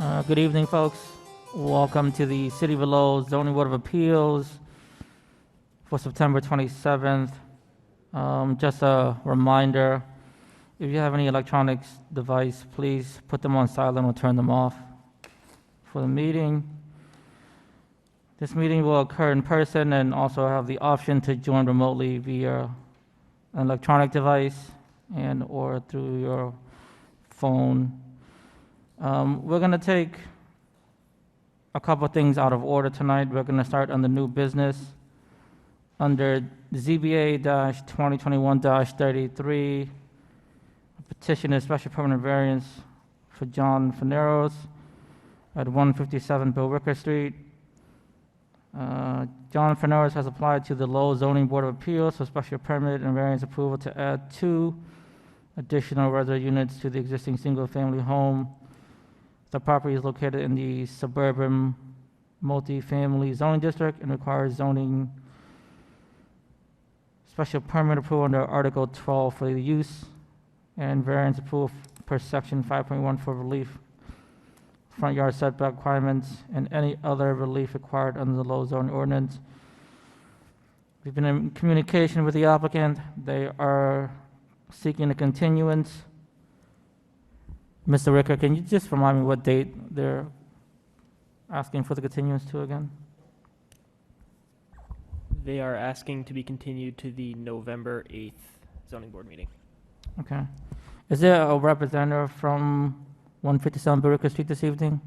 Good evening, folks. Welcome to the City of Lowell Zoning Board of Appeals for September 27th. Just a reminder, if you have any electronics device, please put them on silent or turn them off for the meeting. This meeting will occur in person and also have the option to join remotely via an electronic device and or through your phone. We're going to take a couple of things out of order tonight. We're going to start on the new business. Under ZBA-2021-33, a petition is special permanent variance for John Faneros at 157 Bill Ricker Street. John Faneros has applied to the Lowell Zoning Board of Appeals for special permit and variance approval to add 2 additional resident units to the existing single-family home. The property is located in the suburban multifamily zoning district and requires zoning special permit approval under Article 12 for the use and variance approval per Section 5.1 for relief, front yard setback requirements, and any other relief required under the Lowell zoning ordinance. We've been in communication with the applicant. They are seeking a continuance. Mr. Ricker, can you just remind me what date they're asking for the continuance to again? They are asking to be continued to the November 8th zoning board meeting. Okay. Is there a representative from 157 Burica Street this evening?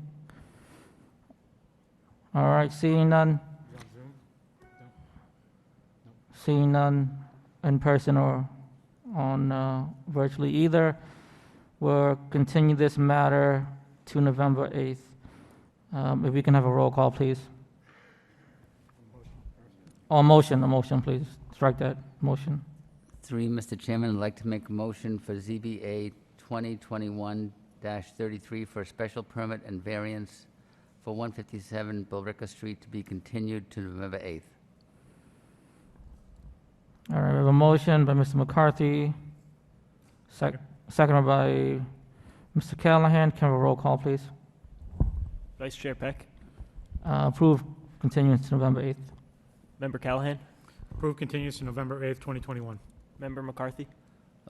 All right, seeing none. Seeing none in person or on virtually either, we'll continue this matter to November 8th. If we can have a roll call, please. Oh, a motion, please. Strike that motion. 3, Mr. Chairman, I'd like to make a motion for ZBA 2021-33 for a special permit and variance for 157 Billerica Street to be continued to November 8th. All right, we have a motion by Mr. McCarthy, seconded by Mr. Callahan. Can we have a roll call, please? Vice Chair Peck, Approve continuance to November 8th. Member Callahan, Approve continuance to November 8th, 2021. Member McCarthy,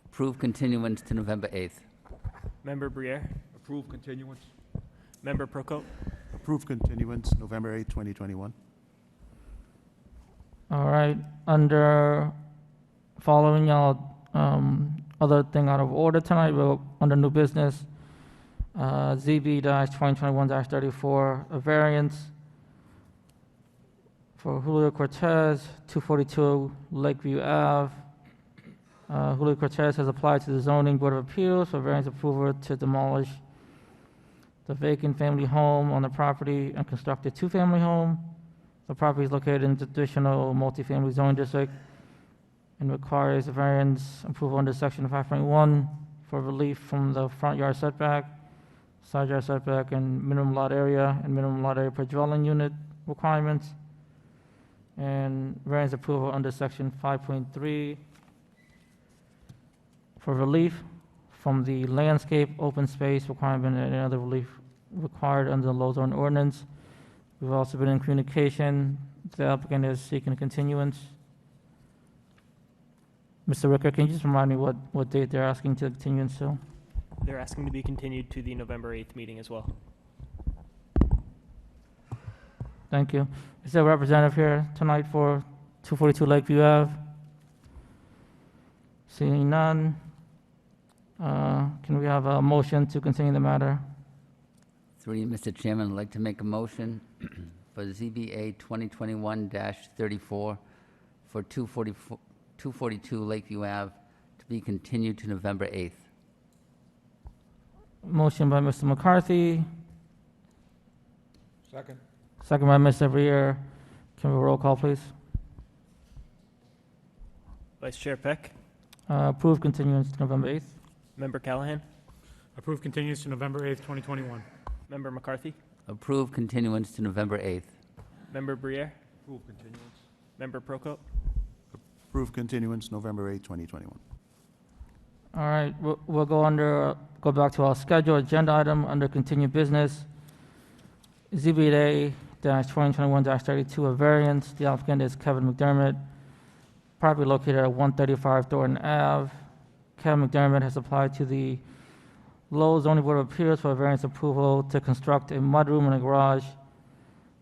Approve continuance to November 8th. Member Briere, Approve continuance. Member Procope, Approve continuance, November 8, 2021. All right, under following y'all, other thing out of order tonight, we're under new business, ZB-2021-34, a variance for Julio Cortez, 242 Lakeview Ave. Julio Cortez has applied to the Zoning Board of Appeals for variance approval to demolish the vacant family home on the property and construct a 2-family home. The property is located in the traditional multifamily zoning district and requires a variance approval under Section 5.1 for relief from the front yard setback, side yard setback, and minimum lot area per dwelling unit requirements, and variance approval under Section 5.3 for relief from the landscape open space requirement and any other relief required under the Lowell zoning ordinance. We've also been in communication. The applicant is seeking a continuance. Mr. Ricker, can you just remind me what date they're asking to continue until? they're asking to be continued to the November 8th meeting as well. Thank you. Is there a representative here tonight for 242 Lakeview Ave? Seeing none, can we have a motion to continue the matter? 3, Mr. Chairman, I'd like to make a motion for ZBA 2021-34 for 242 Lakeview Ave to be continued to November 8th. Motion by Mr. McCarthy, Second. second by Mr. Briere. Can we roll call, please? Vice Chair Peck, Approve continuance to November 8th. Member Callahan, Approve continuance to November 8th, 2021. Member McCarthy, Approve continuance to November 8th. Member Briere, Approve continuance. Member Procope, Approve continuance, November 8, 2021. All right, we'll go back to our schedule agenda item under continued business. ZBA-2021-32, a variance. The applicant is Kevin McDermott. Property located at 135 Thornton Ave. Kevin McDermott has applied to the Lowell Zoning Board of Appeals for a variance approval to construct a mudroom and a garage.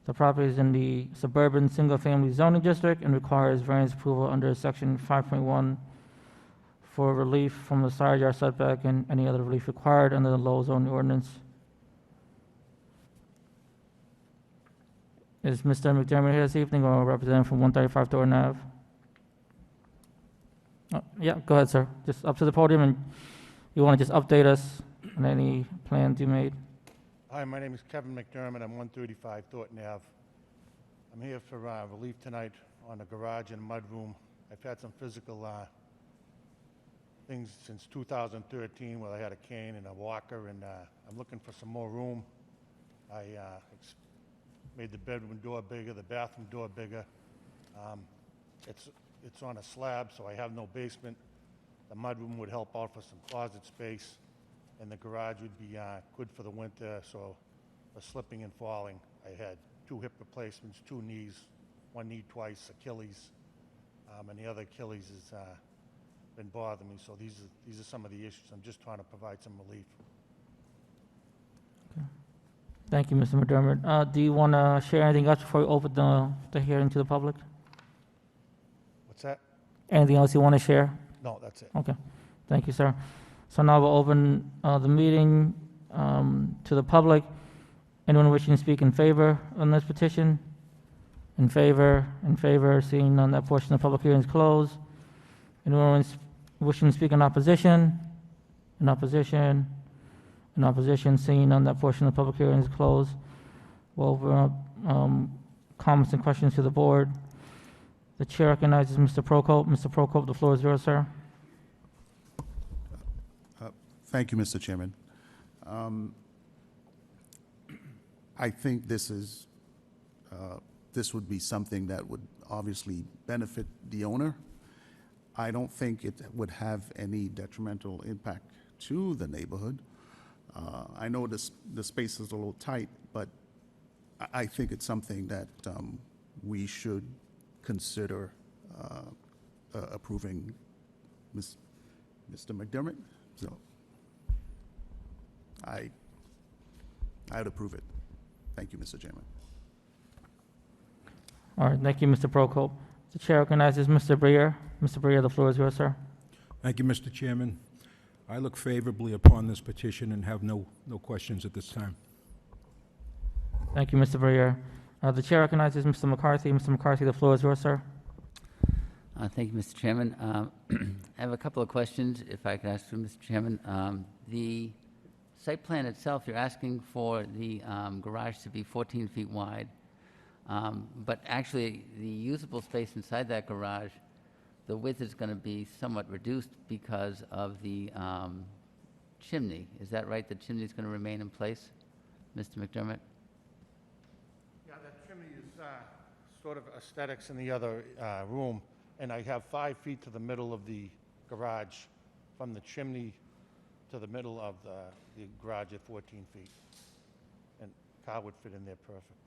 The property is in the suburban single-family zoning district and requires variance approval under section 5.1 for relief from the side yard setback and any other relief required under the Lowell zoning ordinance. Is Mr. McDermott here this evening or a representative from 135 Thornton Ave? Yeah, go ahead, sir. Just up to the podium, and you want to just update us on any plans you made? Hi, my name is Kevin McDermott. I'm 135 Thornton Ave. I'm here for relief tonight on a garage and mudroom. I've had some physical things since 2013 where I had a cane and a walker, and I'm looking for some more room. I made the bedroom door bigger, the bathroom door bigger. It's on a slab, so I have no basement. The mudroom would help out for some closet space, and the garage would be good for the winter, so for slipping and falling. I had 2 hip replacements, 2 knees, 1 knee twice, Achilles, and the other Achilles has been bothering me. So these are some of the issues. I'm just trying to provide some relief. Thank you, Mr. McDermott. Do you want to share anything else before we open the hearing to the public? What's that? Anything else you want to share? No, that's it. Okay, thank you, sir. So now we'll open the meeting to the public. Anyone wishing to speak in favor on this petition? In favor, seeing none, that portion of the public hearing is closed. Anyone wishing to speak in opposition? In opposition, seeing none, that portion of the public hearing is closed. We'll open up comments and questions to the board. The chair recognizes Mr. Prokop. Mr. Prokop, the floor is yours, sir. Thank you, Mr. Chairman. I think this would be something that would obviously benefit the owner. I don't think it would have any detrimental impact to the neighborhood. I know the space is a little tight, but I think it's something that we should consider approving, Mr. McDermott. So I'd approve it. Thank you, Mr. Chairman. All right, thank you, Mr. Prokop. The chair recognizes Mr. Brier. Mr. Brier, the floor is yours, sir. Thank you, Mr. Chairman. I look favorably upon this petition and have no questions at this time. Thank you, Mr. Brier. The chair recognizes Mr. McCarthy. Mr. McCarthy, the floor is yours, sir. Thank you, Mr. Chairman. I have a couple of questions, if I could ask you, Mr. Chairman. The site plan itself, you're asking for the garage to be 14 feet wide, but actually the usable space inside that garage, the width is going to be somewhat reduced because of the chimney. Is that right? The chimney is going to remain in place, Mr. McDermott? Yeah, that chimney is sort of aesthetics in the other room, and I have 5 feet to the middle of the garage from the chimney to the middle of the garage at 14 feet. And car would fit in there perfect.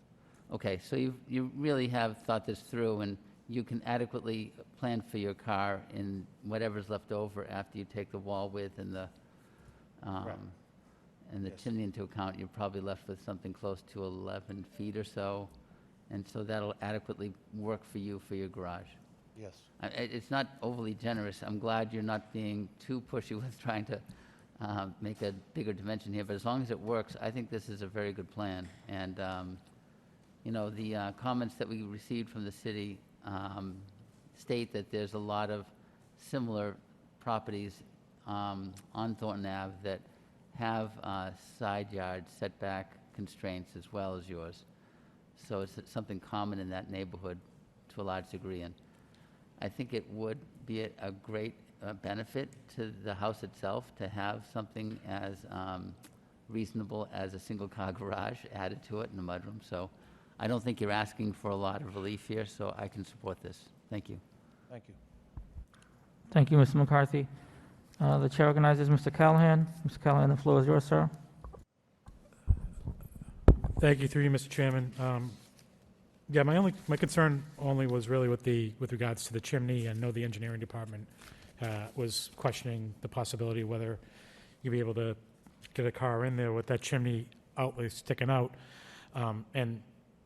Okay, so you really have thought this through, and you can adequately plan for your car in whatever's left over after you take the wall width and the Correct. and the Yes. chimney into account. You're probably left with something close to 11 feet or so, and so that'll adequately work for you for your garage. Yes. It's not overly generous. I'm glad you're not being too pushy with trying to make a bigger dimension here, but as long as it works, I think this is a very good plan. And, you know, the comments that we received from the city state that there's a lot of similar properties on Thornton Ave that have side yard setback constraints as well as yours. So it's something common in that neighborhood to a large degree. And I think it would be a great benefit to the house itself to have something as reasonable as a single-car garage added to it in a mudroom. So I don't think you're asking for a lot of relief here, so I can support this. Thank you. Thank you. Thank you, Mr. McCarthy. The chair recognizes Mr. Callahan. Mr. Callahan, the floor is yours, sir. Thank you, through you, Mr. Chairman. Yeah, my concern only was really with regards to the chimney. I know the engineering department was questioning the possibility of whether you'd be able to get a car in there with that chimney outlet sticking out, and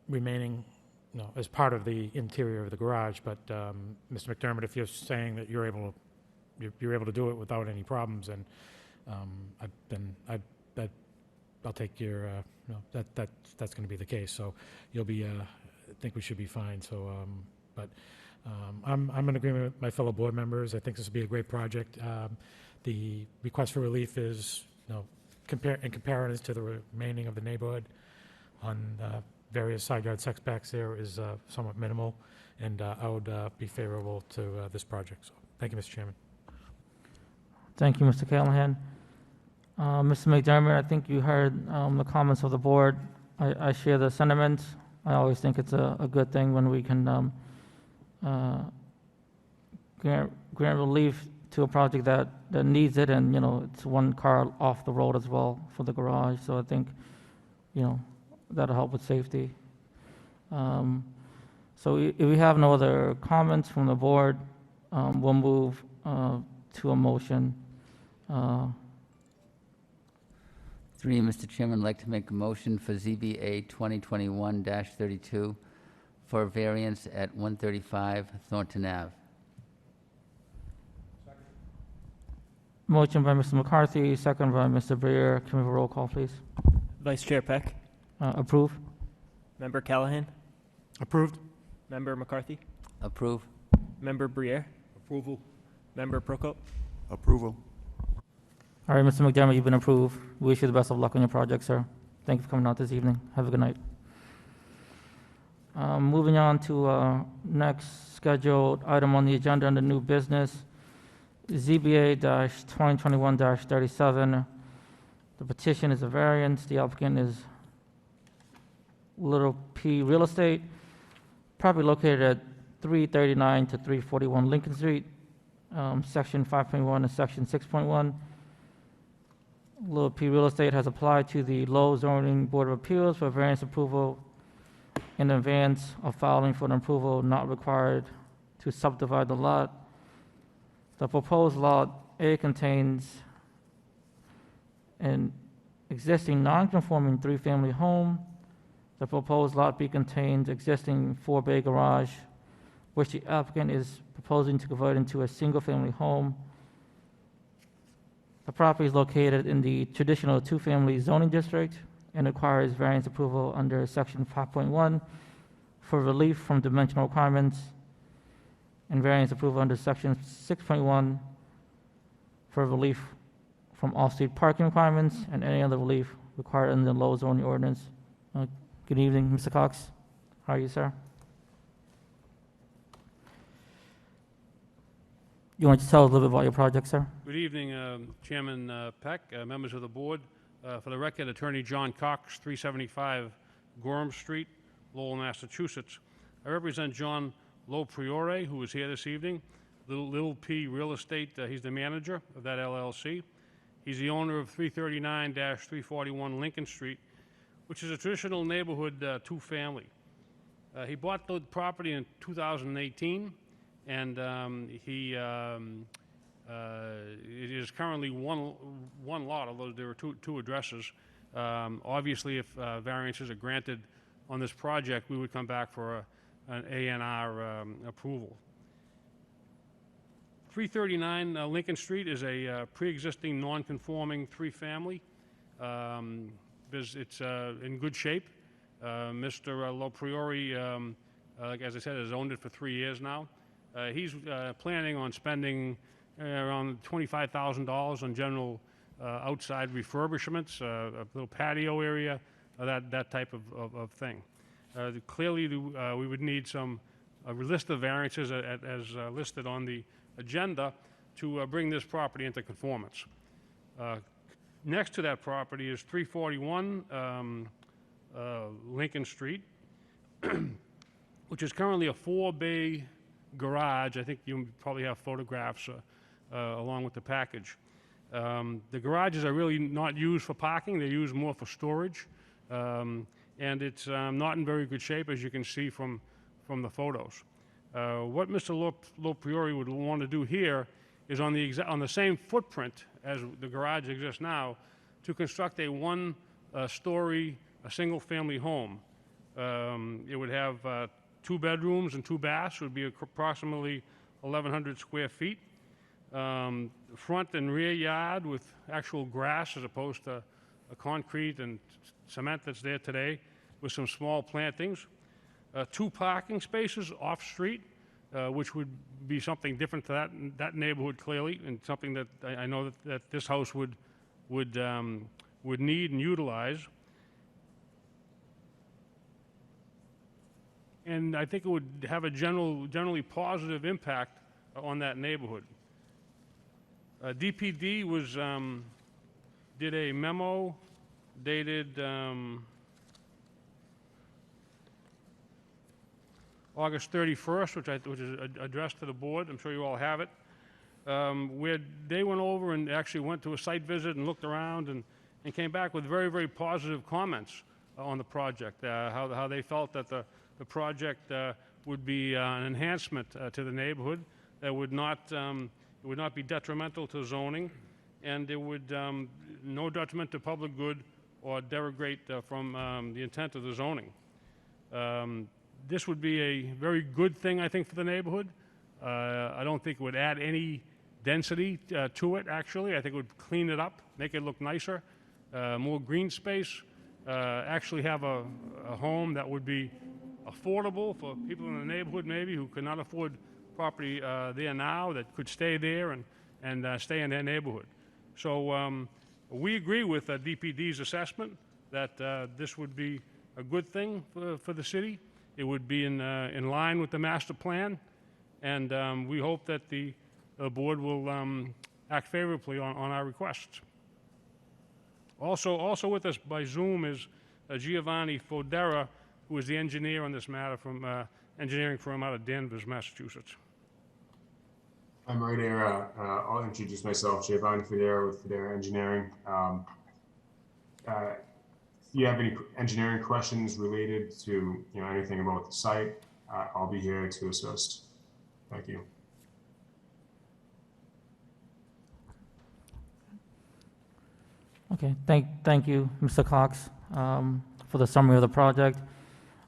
remaining, as part of the interior of the garage. But, Mr. McDermott, if you're saying that you're able to do it without any problems, and I'll take your, that's going to be the case. So you'll be, I think we should be fine. So, I'm in agreement with my fellow board members. I think this will be a great project. The request for relief is, in comparison to the remaining of the neighborhood on various side yard setbacks there is somewhat minimal, and I would be favorable to this project. So, thank you, Mr. Chairman. Thank you, Mr. Callahan. Mr. McDermott, I think you heard the comments of the board. I share the sentiments. I always think it's a good thing when we can grant relief to a project that needs it, and, it's one car off the road as well for the garage. So I think, that'll help with safety. So if we have no other comments from the board, we'll move to a motion. Through you, Mr. Chairman, I'd like to make a motion for ZBA 2021-32 for a variance at 135 Thornton Ave. Motion by Mr. McCarthy, second by Mr. Brier. Can we have a roll call, please? Vice Chair Peck, Approve? Member Callahan, Approved? Member McCarthy, Approve. Member Briere, Approval? Member Prokop. Approval. All right, Mr. McDermott, you've been approved. We wish you the best of luck on your project, sir. Thank you for coming out this evening. Have a good night. Moving on to next scheduled item on the agenda under new business, ZBA-2021-37. The petition is a variance. The applicant is Little P Real Estate, property located at 339 to 341 Lincoln Street, Section 5.1 and Section 6.1. Little P Real Estate has applied to the Low Zoning Board of Appeals for variance approval in advance of filing for an approval not required to subdivide the lot. The proposed lot A contains an existing non-conforming three-family home. The proposed lot B contains existing four-bay garage, which the applicant is proposing to convert into a single-family home. The property is located in the traditional two-family zoning district and requires variance approval under Section 5.1 for relief from dimensional requirements, and variance approval under Section 6.1 for relief from off-street parking requirements and any other relief required in the low zoning ordinance. Good evening, Mr. Cox. How are you, sir? You want to tell us a little bit about your project, sir? Good evening, Chairman Peck, members of the board. For the record, Attorney John Cox, 375 Gorham Street, Lowell, Massachusetts. I represent John Lopriore, who is here this evening. Little P Real Estate, he's the manager of that LLC. He's the owner of 339-341 Lincoln Street, which is a traditional neighborhood two-family. He bought the property in 2018, and it is currently one lot, although there are two addresses. Obviously, if variances are granted on this project, we would come back for an A&R approval. 339 Lincoln Street is a pre-existing non-conforming three-family. It's in good shape. Mr. Lopriore, as I said, has owned it for 3 years now. He's planning on spending around $25,000 on general outside refurbishments, a little patio area, that type of thing. Clearly, we would need a list of variances as listed on the agenda to bring this property into conformance. Next to that property is 341 Lincoln Street, which is currently a four-bay garage. I think you probably have photographs along with the package. The garages are really not used for parking. They're used more for storage. And and it's not in very good shape, as you can see from the photos. What Mr. Lopriori would want to do here is on the same footprint as the garage exists now, to construct a one-story, a single-family home. It would have 2 bedrooms and 2 baths, would be approximately 1,100 square feet. Front and rear yard with actual grass as opposed to a concrete and cement that's there today, with some small plantings. 2 parking spaces off-street, which would be something different to that neighborhood clearly, and something that I know that this house would need and utilize. And I think it would have a generally positive impact on that neighborhood. DPD did a memo dated August 31st, which is addressed to the board. I'm sure you all have it, where they went over and actually went to a site visit and looked around and came back with very, very positive comments on the project, how they felt that the project would be an enhancement to the neighborhood, that would not be detrimental to zoning, and it would no detriment to public good or derogate from the intent of the zoning. This would be a very good thing, I think, for the neighborhood. I don't think it would add any density to it, actually. I think it would clean it up, make it look nicer, more green space, actually have a home that would be affordable for people in the neighborhood maybe who could not afford property there now, that could stay there and stay in their neighborhood. So we agree with DPD's assessment that this would be a good thing for the city. It would be in line with the master plan, and we hope that the board will act favorably on our requests. Also with us by Zoom is Giovanni Fodera, who is the engineer on this matter from engineering firm out of Danvers, Massachusetts. I'm right here. I'll introduce myself, Giovanni Federa with Federa Engineering. If you have any engineering questions related to anything about the site, I'll be here to assist. Thank you. Okay, thank you, Mr. Cox, for the summary of the project.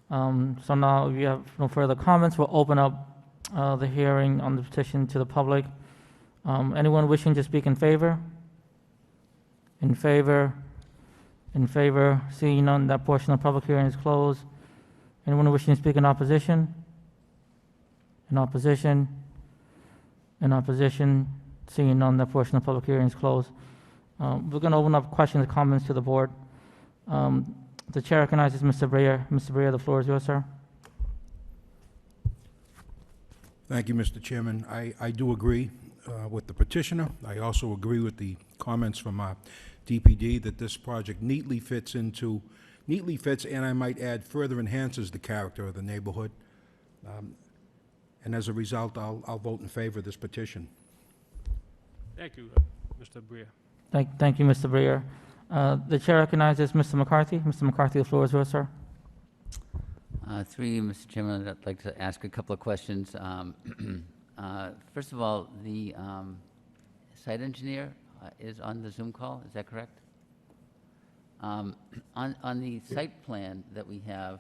So now, if you have no further comments, we'll open up the hearing on the petition to the public. Anyone wishing to speak in favor? In favor? In favor? Seeing none, that portion of the public hearing is closed. Anyone wishing to speak in opposition? In opposition? In opposition? Seeing none, that portion of the public hearing is closed. We're going to open up questions and comments to the board. The chair recognizes Mr. Breyer. Mr. Breyer, the floor is yours, sir. Thank you, Mr. Chairman. I do agree with the petitioner. I also agree with the comments from DPD that this project neatly fits, and I might add, further enhances the character of the neighborhood. And as a result, I'll vote in favor of this petition. Thank you, Mr. Breyer. Thank you, Mr. Breyer. The chair recognizes Mr. McCarthy. Mr. McCarthy, the floor is yours, sir. Through you, Mr. Chairman, I'd like to ask a couple of questions. First of all, the site engineer is on the Zoom call, is that correct? On the site plan that we have,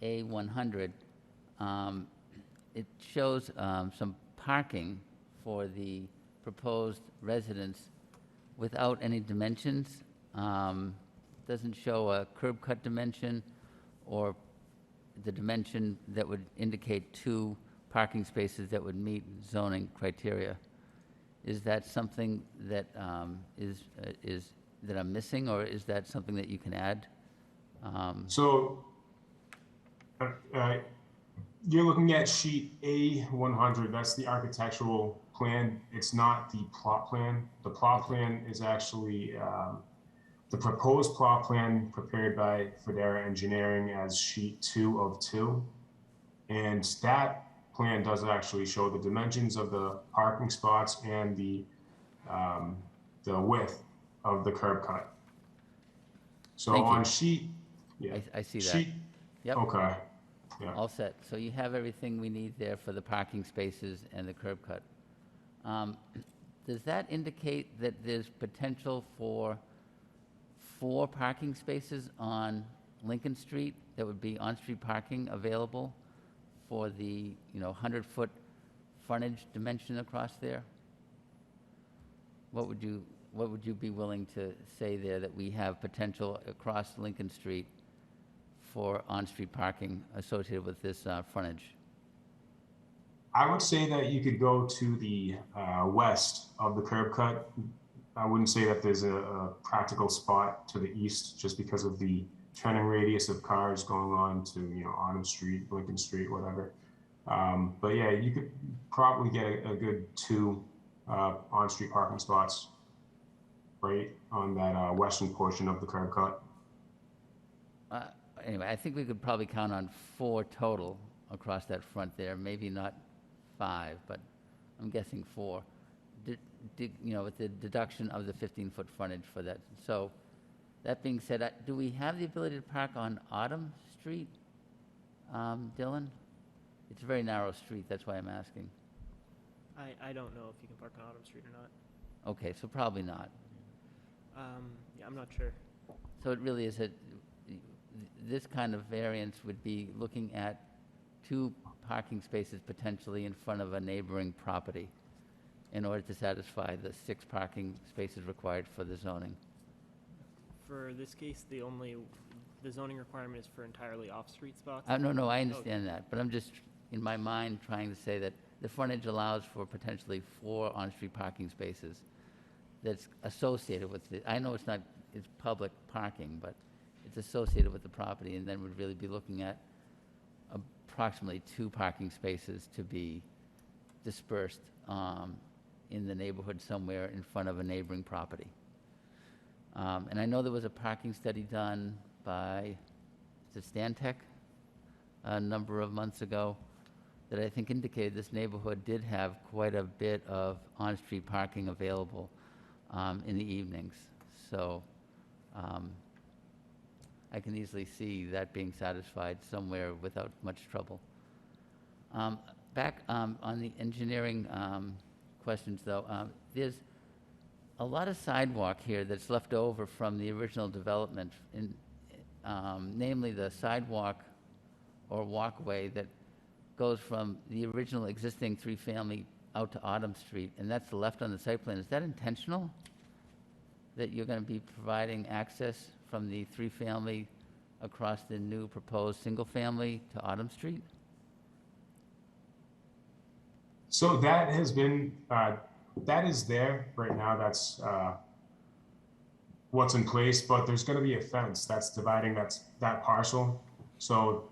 A100, it shows some parking for the proposed residence without any dimensions. Doesn't show a curb cut dimension or the dimension that would indicate 2 parking spaces that would meet zoning criteria. Is that something that that I'm missing, or is that something that you can add? So you're looking at sheet A100. That's the architectural plan. It's not the plot plan. The plot plan is actually the proposed plot plan prepared by Federa Engineering as sheet 2 of 2. And that plan does actually show the dimensions of the parking spots and the width of the curb cut. So Thank you. on sheet Yeah. I see that. Sheet, Yep, okay, yeah. all set. So you have everything we need there for the parking spaces and the curb cut. Does that indicate that there's potential for 4 parking spaces on Lincoln Street that would be on-street parking available for the, 100-foot frontage dimension across there? What would you be willing to say there that we have potential across Lincoln Street for on-street parking associated with this frontage? I would say that you could go to the west of the curb cut. I wouldn't say that there's a practical spot to the east just because of the turning radius of cars going on to, Autumn Street, Lincoln Street, whatever. But yeah, you could probably get a good 2 on-street parking spots right on that western portion of the curb cut. Anyway, I think we could probably count on 4 total across that front there, maybe not 5, but I'm guessing 4. With the deduction of the 15-foot frontage for that. So that being said, do we have the ability to park on Autumn Street, Dylan? It's a very narrow street, that's why I'm asking. I don't know if you can park on Autumn Street or not. Okay, so probably not. Yeah, I'm not sure. So it really is this kind of variance would be looking at 2 parking spaces potentially in front of a neighboring property in order to satisfy the 6 parking spaces required for the zoning. For this case, the zoning requirement is for entirely off-street spots. No, I understand that, but I'm just, in my mind, trying to say that the frontage allows for potentially 4 on-street parking spaces that's associated with it. I know it's public parking, but it's associated with the property, and then we'd really be looking at approximately 2 parking spaces to be dispersed in the neighborhood somewhere in front of a neighboring property. And I know there was a parking study done by, is it Stantec, a number of months ago, that I think indicated this neighborhood did have quite a bit of on-street parking available in the evenings. So I can easily see that being satisfied somewhere without much trouble. Back on the engineering questions, though, there's a lot of sidewalk here that's left over from the original development, namely the sidewalk or walkway that goes from the original existing 3-family out to Autumn Street, and that's left on the site plan. Is that intentional, that you're going to be providing access from the 3-family across the new proposed single-family to Autumn Street? So that has been, that is there right now. That's what's in place, but there's going to be a fence that's dividing that parcel. So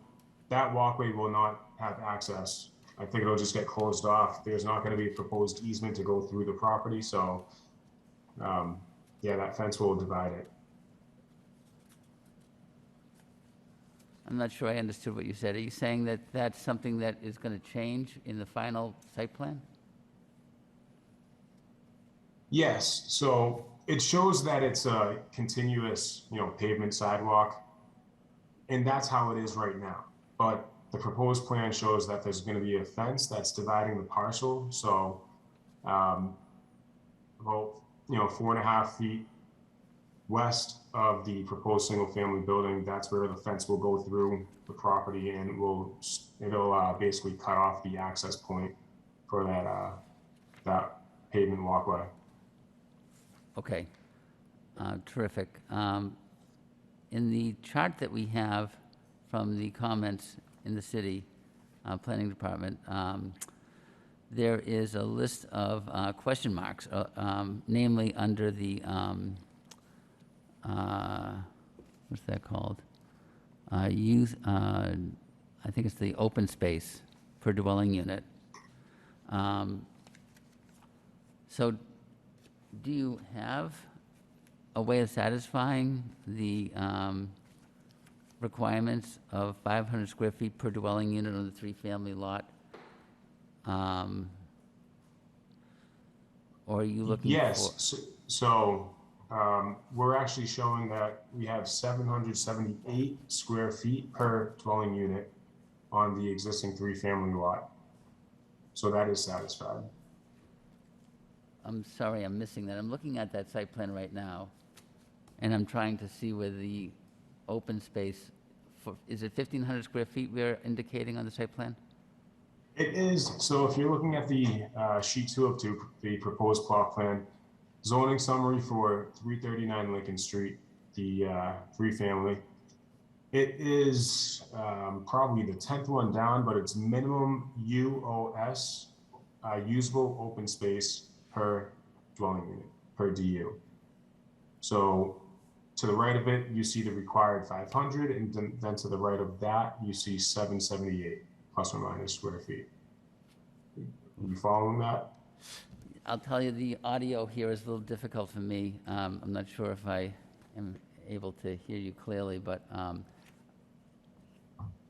that walkway will not have access. I think it'll just get closed off. There's not going to be a proposed easement to go through the property. So yeah, that fence will divide it. I'm not sure I understood what you said. Are you saying that that's something that is going to change in the final site plan? Yes, so it shows that it's a continuous, pavement sidewalk, and that's how it is right now. But the proposed plan shows that there's going to be a fence that's dividing the parcel. So about, 4.5 feet west of the proposed single-family building, that's where the fence will go through the property, and it'll basically cut off the access point for that pavement walkway. Okay, terrific. In the chart that we have from the comments in the city planning department, there is a list of question marks, namely under the, what's that called? Youth, I think it's the open space per dwelling unit. So do you have a way of satisfying the requirements of 500 square feet per dwelling unit on the 3-family lot? Or are you looking for? Yes, so we're actually showing that we have 778 square feet per dwelling unit on the existing three-family lot. So that is satisfied. I'm sorry, I'm missing that. I'm looking at that site plan right now, and I'm trying to see where the open space, is it 1,500 square feet we're indicating on the site plan? It is, so if you're looking at the sheet 2 of 2, the proposed plot plan, zoning summary for 339 Lincoln Street, the three-family, it is probably the 10th one down, but it's minimum UOS, usable open space per dwelling unit, per DU. So to the right of it, you see the required 500, and then to the right of that, you see 778 plus or minus square feet. Are you following that? I'll tell you, the audio here is a little difficult for me. I'm not sure if I am able to hear you clearly, but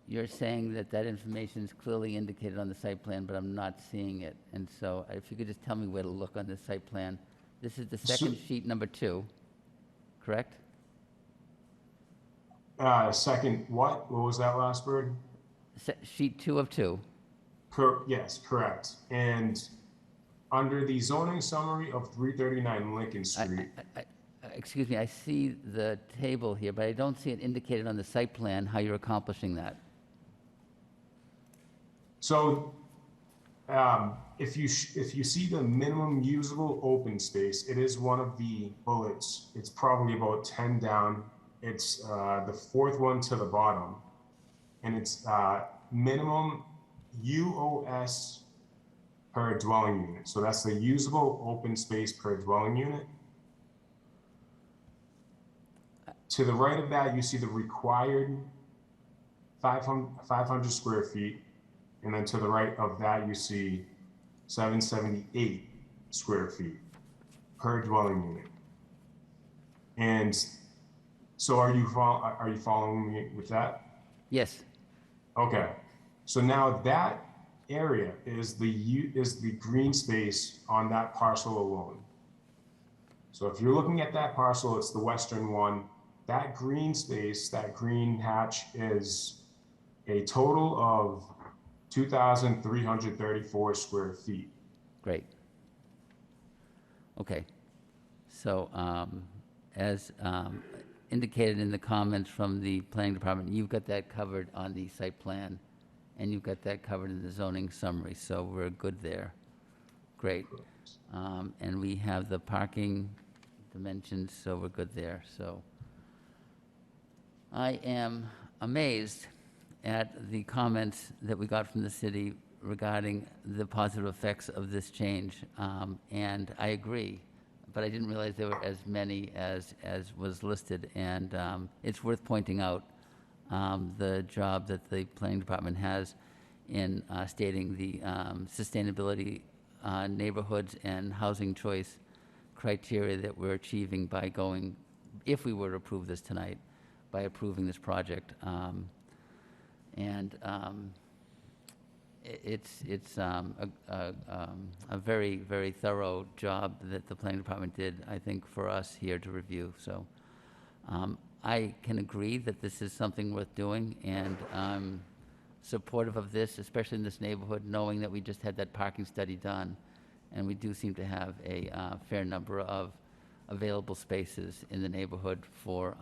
you're saying that that information is clearly indicated on the site plan, but I'm not seeing it. And so if you could just tell me where to look on this site plan. This is the second sheet, number 2, correct? Second, what? What was that last word? Sheet 2 of 2. Yes, correct. And under the zoning summary of 339 Lincoln Street, Excuse me, I see the table here, but I don't see it indicated on the site plan how you're accomplishing that. so if you see the minimum usable open space, it is one of the bullets. It's probably about 10 down. It's the 4th one to the bottom, and it's minimum UOS per dwelling unit. So that's the usable open space per dwelling unit. To the right of that, you see the required 500 square feet. And then to the right of that, you see 778 square feet per dwelling unit. And so are you following me with that? Yes. Okay. So now that area is the green space on that parcel alone. So if you're looking at that parcel, it's the western one. That green space, that green hatch, is a total of 2,334 square feet. Great. Okay. So as indicated in the comments from the planning department, you've got that covered on the site plan, and you've got that covered in the zoning summary, so we're good there. Great. And we have the parking dimensions, so we're good there. So I am amazed at the comments that we got from the city regarding the positive effects of this change, and I agree, but I didn't realize there were as many as was listed, and it's worth pointing out the job that the planning department has in stating the sustainability neighborhoods and housing choice criteria that we're achieving by going, if we were to approve this tonight, by approving this project. It's a very, very thorough job that the planning department did, I think, for us here to review. So I can agree that this is something worth doing, and I'm supportive of this, especially in this neighborhood, knowing that we just had that parking study done, and we do seem to have a fair number of available spaces in the neighborhood for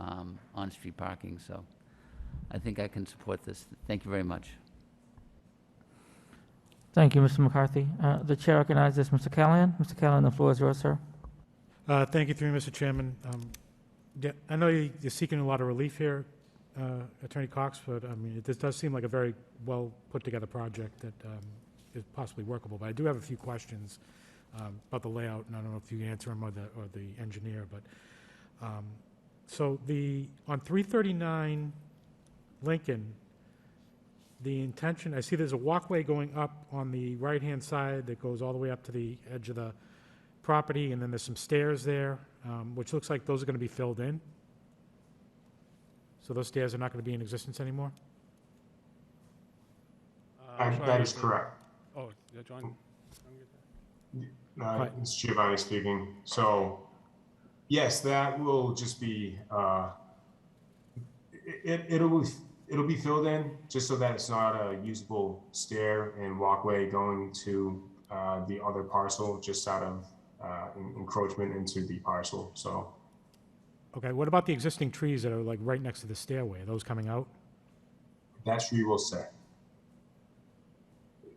on-street parking. So I think I can support this. Thank you very much. Thank you, Mr. McCarthy. The chair recognizes Mr. Callahan. Mr. Callahan, the floor is yours, sir. Thank you, through Mr. Chairman. Yeah, I know you're seeking a lot of relief here, Attorney Cox, but I mean, this does seem like a very well put together project that is possibly workable. But I do have a few questions about the layout, and I don't know if you answer them or the engineer. But so on 339 Lincoln, the intention, I see there's a walkway going up on the right-hand side that goes all the way up to the edge of the property, and then there's some stairs there, which looks like those are going to be filled in. So those stairs are not going to be in existence anymore? I'm sorry, That is Mr. correct. Oh, yeah, John? It's Giovanni speaking. So Yes, that will just be, it'll be filled in just so that it's not a usable stair and walkway going to the other parcel, just out of encroachment into the parcel. So Okay, what about the existing trees that are like right next to the stairway? Are those coming out? that tree will stay.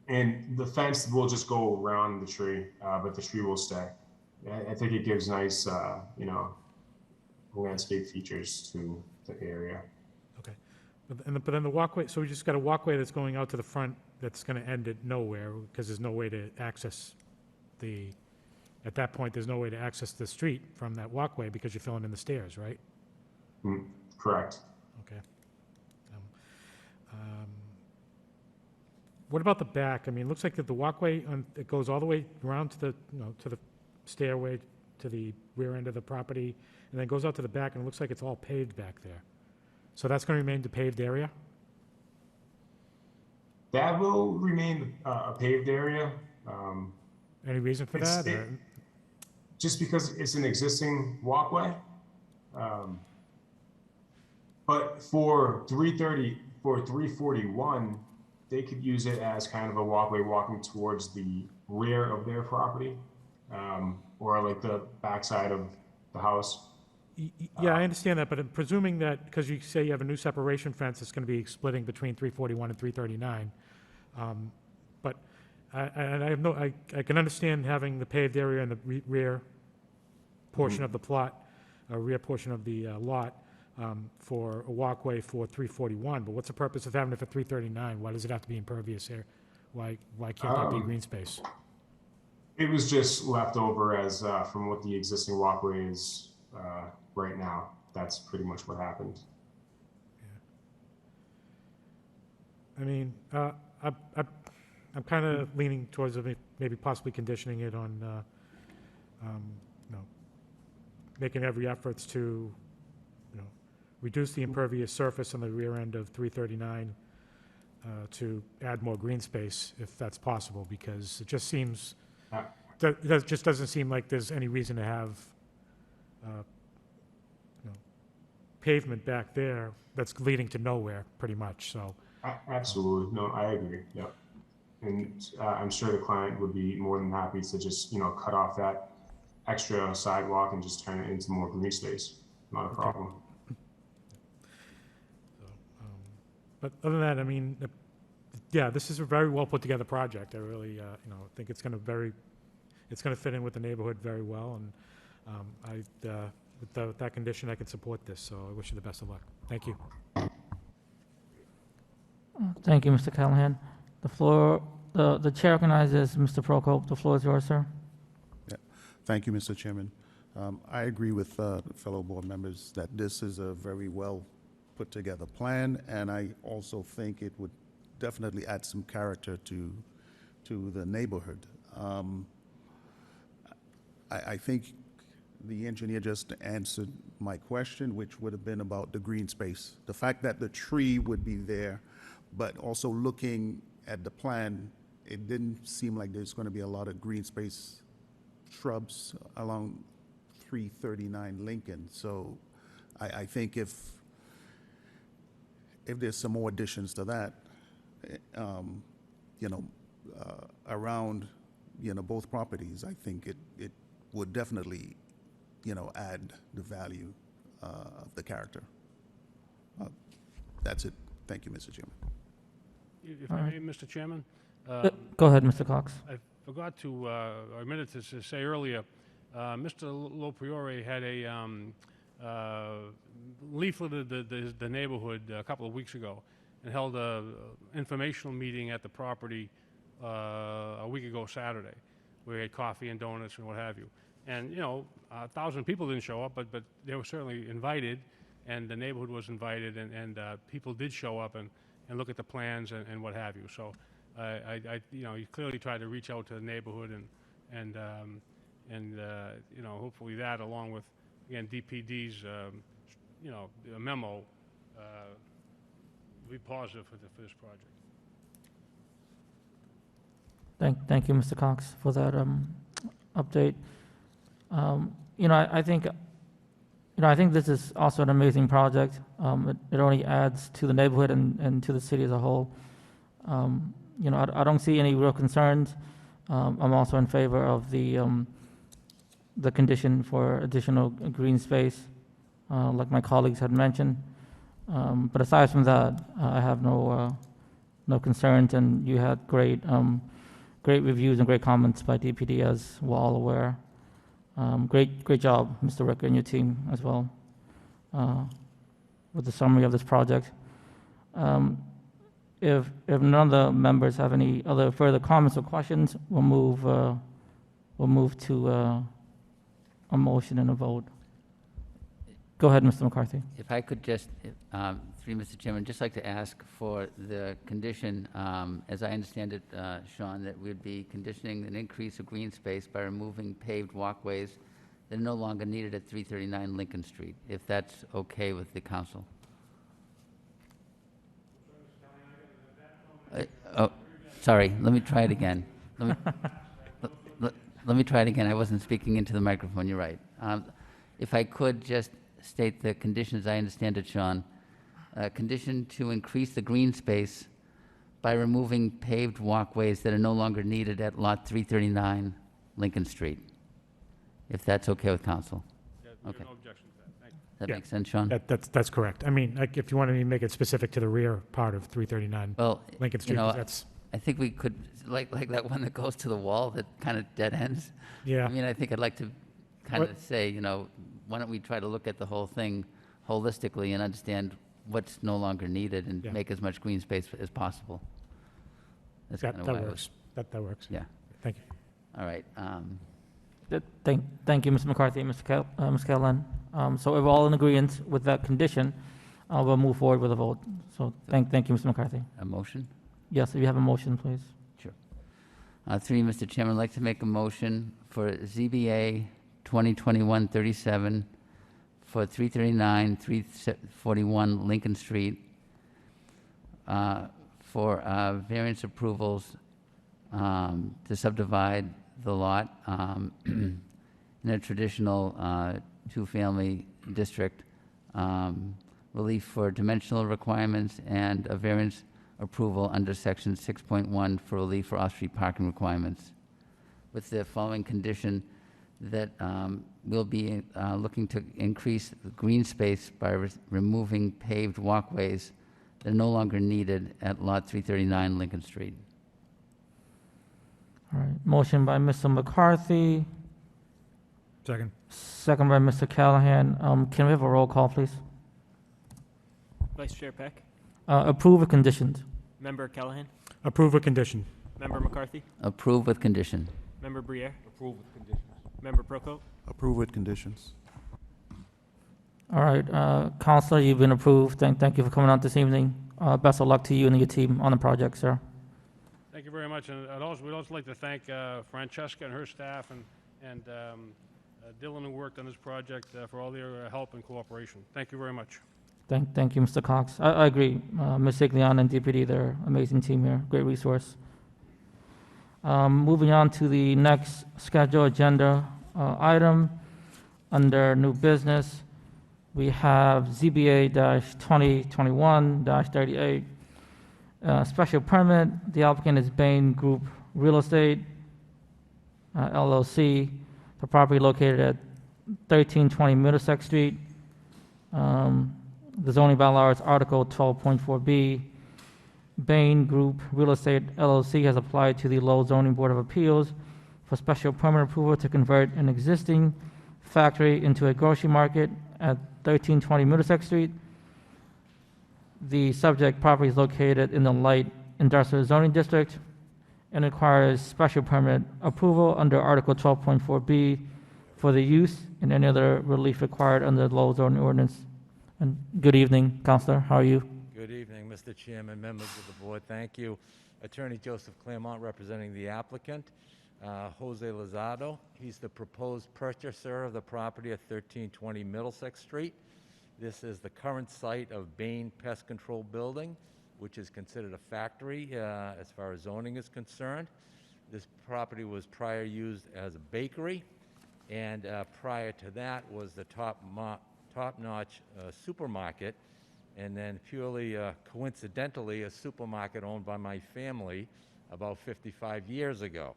And the fence will just go around the tree, but the tree will stay. I think it gives nice, landscape features to the area. Okay. But then the walkway, so we just got a walkway that's going out to the front that's going to end at nowhere because there's no way to access at that point, there's no way to access the street from that walkway because you're filling in the stairs, right? Correct. Okay. Um, What about the back? I mean, it looks like that the walkway, it goes all the way around to the stairway to the rear end of the property, and then goes out to the back, and it looks like it's all paved back there. So that's going to remain the paved area? That will remain a paved area. Any reason for It's- that? or- Just because it's an existing walkway. But for 341, they could use it as kind of a walkway walking towards the rear of their property, or like the backside of the house. Yeah, I understand that, but I'm presuming that, because you say you have a new separation fence that's going to be splitting between 341 and 339, but I can understand having the paved area in the rear portion of the plot, rear portion of the lot, for a walkway for 341, but what's the purpose of having it for 339? Why does it have to be impervious here? Why can't that be green space? It was just left over as from what the existing walkway is right now. That's pretty much what happened. I mean, I'm kind of leaning towards maybe possibly conditioning it on, making every efforts to, reduce the impervious surface on the rear end of 339 to add more green space, if that's possible, because it just seems, that just doesn't seem like there's any reason to have, pavement back there that's leading to nowhere, pretty much, so. Absolutely. No, I agree. Yep. And I'm sure the client would be more than happy to just, cut off that extra sidewalk and just turn it into more green space. Not a problem. But other than that, I mean, yeah, this is a very well put together project. I really, think it's going to fit in with the neighborhood very well. And with that condition, I can support this. So I wish you the best of luck. Thank you. Thank you, Mr. Callahan. The chair recognizes Mr. Prokop. The floor is yours, sir. Thank you, Mr. Chairman. I agree with fellow board members that this is a very well put together plan, and I also think it would definitely add some character to the neighborhood. I think the engineer just answered my question, which would have been about the green space. The fact that the tree would be there, but also looking at the plan, it didn't seem like there's going to be a lot of green space shrubs along 339 Lincoln. So I think if there's some more additions to that, around, both properties, I think it would definitely, add the value of the character. That's it. Thank you, Mr. Chairman. If I may, Mr. Chairman? Go ahead, Mr. Cox. I forgot to, or omitted to say earlier, Mr. Lopriore had leafleted the neighborhood a couple of weeks ago and held a informational meeting at the property a week ago Saturday, where he had coffee and donuts and what have you. And, 1,000 people didn't show up, but they were certainly invited, and the neighborhood was invited, and people did show up and look at the plans and what have you. So, he clearly tried to reach out to the neighborhood and hopefully that, along with, again, DPD's, memo, will be positive for this project. Thank you, Mr. Cox, for that update. I think I think this is also an amazing project. It only adds to the neighborhood and to the city as a whole. I don't see any real concerns. I'm also in favor of the condition for additional green space, like my colleagues had mentioned. But aside from that, I have no concerns, and you had great reviews and great comments by DPD, as we're all aware. Great job, Mr. Ricker, and your team as well, with the summary of this project. If none of the members have any other further comments or questions, we'll move to a motion and a vote. Go ahead, Mr. McCarthy. If I could just, through Mr. Chairman, just like to ask for the condition, as I understand it, Sean, that we'd be conditioning an increase of green space by removing paved walkways that are no longer needed at 339 Lincoln Street, if that's okay with the council. Oh, sorry, let me try it again. Let me try it again. I wasn't speaking into the microphone, you're right. If I could just state the conditions, I understand it, Sean. Condition to increase the green space by removing paved walkways that are no longer needed at lot 339 Lincoln Street, if that's okay with council. Yeah, we have Okay. no objection to that. Thank you. That Yeah. makes sense, Sean? That's correct. I mean, like, if you wanted to make it specific to the rear part of 339 Well, Lincoln you Street, know, 'cause that's, I think we could, like that one that goes to the wall that kind of dead ends. yeah. I mean, I think I'd like to kind What- of say, why don't we try to look at the whole thing holistically and understand what's no longer needed and Yeah. make as much green space as possible. That's kind of That why I was, works. That works. yeah. Thank you. All right. Thank you, Mr. McCarthy and Ms. Caroline. So if we're all in agreement with that condition, we'll move forward with a vote. So thank you, Mr. McCarthy. A motion? Yes, if you have a motion, please. Sure. Through you, Mr. Chairman, I'd like to make a motion for ZBA 2021-37 for 339, 341 Lincoln Street, for variance approvals to subdivide the lot in a traditional two-family district, relief for dimensional requirements, and a variance approval under section 6.1 for relief for off-street parking requirements, with the following condition that we'll be looking to increase the green space by removing paved walkways that are no longer needed at lot 339 Lincoln Street. All right, motion by Mr. McCarthy, Second. second by Mr. Callahan. Can we have a roll call, please? Vice Chair Peck, Approve with conditions. Member Callahan, Approve with condition. Member McCarthy, Approve with condition. Member Briere, Approve with conditions. Member Procope, Approve with conditions. All right, Counselor, you've been approved. Thank you for coming out this evening. Best of luck to you and your team on the project, sir. Thank you very much, and we'd also like to thank Francesca and her staff and Dylan, who worked on this project, for all their help and cooperation. Thank you very much. Thank you, Mr. Cox. I agree. Ms. Iglian and DPD, they're an amazing team here, great resource. Moving on to the next scheduled agenda item, under new business, we have ZBA-2021-38, special permit. The applicant is Bain Group Real Estate, LLC, the property located at 1320 Middlesex Street. The zoning bylaws, Article 12.4B. Bain Group Real Estate LLC has applied to the Lowell Zoning Board of Appeals for special permit approval to convert an existing factory into a grocery market at 1320 Middlesex Street. The subject property is located in the light industrial zoning district and requires special permit approval under Article 12.4B for the use and any other relief required under the Lowell zoning ordinance. And good evening, Counselor. How are you? Good evening, Mr. Chairman, members of the board. Thank you. Attorney Joseph Claremont representing the applicant, Jose Lozado. He's the proposed purchaser of the property at 1320 Middlesex Street. This is the current site of Bain Pest Control Building, which is considered a factory as far as zoning is concerned. This property was prior used as a bakery, and prior to that was the top-notch supermarket, and then purely coincidentally, a supermarket owned by my family about 55 years ago.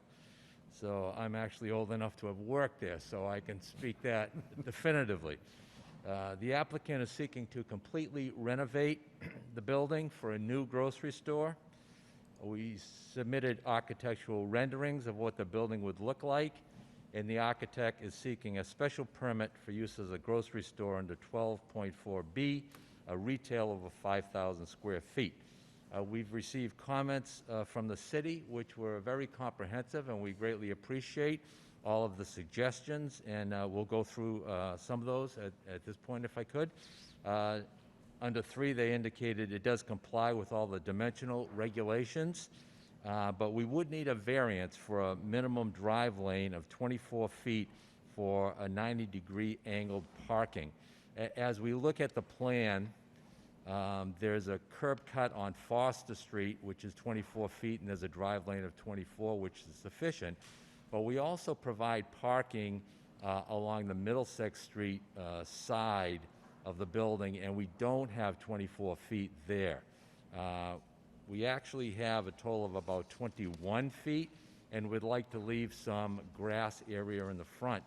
So I'm actually old enough to have worked there, so I can speak that definitively. The applicant is seeking to completely renovate the building for a new grocery store. We submitted architectural renderings of what the building would look like, and the architect is seeking a special permit for use as a grocery store under 12.4B, a retail over 5,000 square feet. We've received comments from the city, which were very comprehensive, and we greatly appreciate all of the suggestions, and we'll go through some of those at this point if I could. Under 3, they indicated it does comply with all the dimensional regulations, but we would need a variance for a minimum drive lane of 24 feet for a 90-degree angled parking. As we look at the plan, there's a curb cut on Foster Street, which is 24 feet, and there's a drive lane of 24, which is sufficient. But we also provide parking along the Middlesex Street side of the building, and we don't have 24 feet there. We actually have a total of about 21 feet, and would like to leave some grass area in the front.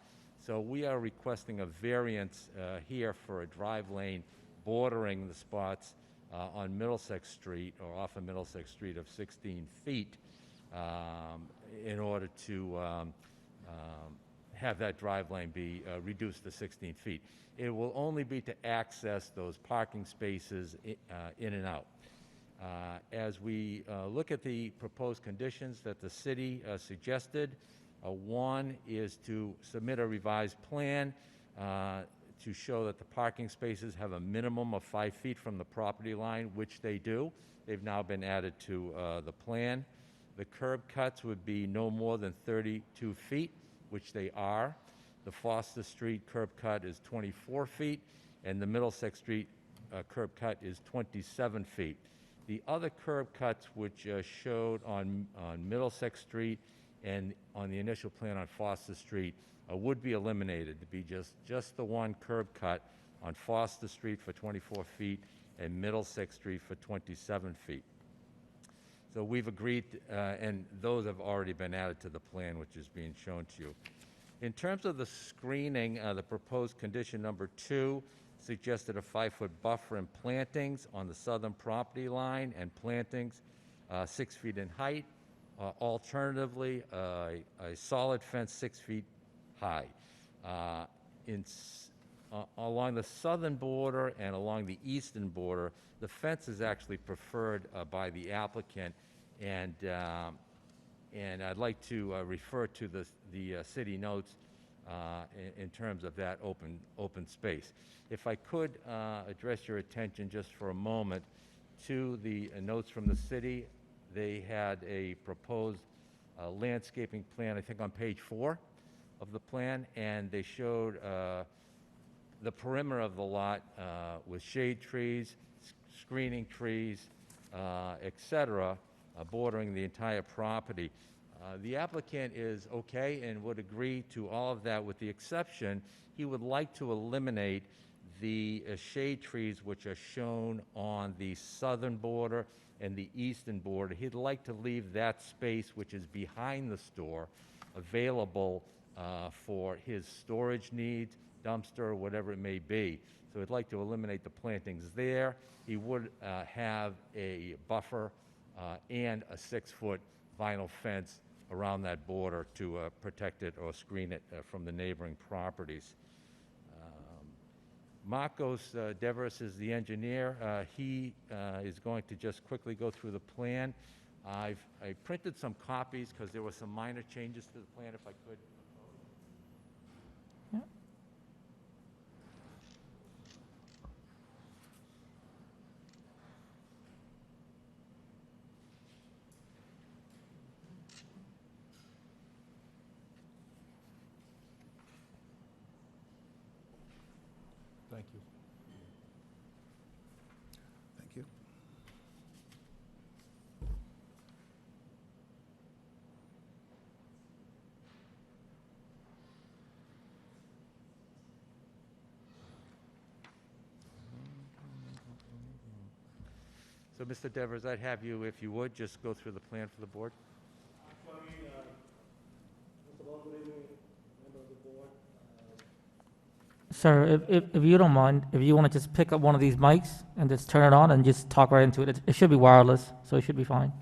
So we are requesting a variance here for a drive lane bordering the spots on Middlesex Street, or off of Middlesex Street, of 16 feet in order to have that drive lane be reduced to 16 feet. It will only be to access those parking spaces in and out. As we look at the proposed conditions that the city suggested, one is to submit a revised plan to show that the parking spaces have a minimum of 5 feet from the property line, which they do. They've now been added to the plan. The curb cuts would be no more than 32 feet, which they are. The Foster Street curb cut is 24 feet, and the Middlesex Street curb cut is 27 feet. The other curb cuts, which showed on Middlesex Street and on the initial plan on Foster Street, would be eliminated to be just the one curb cut on Foster Street for 24 feet and Middlesex Street for 27 feet. So we've agreed, and those have already been added to the plan, which is being shown to you. In terms of the screening, the proposed condition number 2 suggested a 5-foot buffer and plantings on the southern property line, and plantings 6 feet in height. Alternatively, a solid fence 6 feet high. Along the southern border and along the eastern border, the fence is actually preferred by the applicant, and I'd like to refer to the city notes in terms of that open space. If I could address your attention just for a moment to the notes from the city. They had a proposed landscaping plan, I think on page 4 of the plan, and they showed the perimeter of the lot with shade trees, screening trees, et cetera, bordering the entire property. The applicant is okay and would agree to all of that, with the exception he would like to eliminate the shade trees which are shown on the southern border and the eastern border. He'd like to leave that space, which is behind the store, available for his storage needs, dumpster, whatever it may be. So he'd like to eliminate the plantings there. He would have a buffer and a 6-foot vinyl fence around that border to protect it or screen it from the neighboring properties. Marcos Devers is the engineer. He is going to just quickly go through the plan. I printed some copies because there were some minor changes to the plan, if I could. Yeah. Thank you. Thank you. So, Mr. Devers, I'd have you, if you would, just go through the plan for the board. Sir, if you don't mind, if you want to just pick up one of these mics and just turn it on and just talk right into it. It should be wireless, so it should be fine.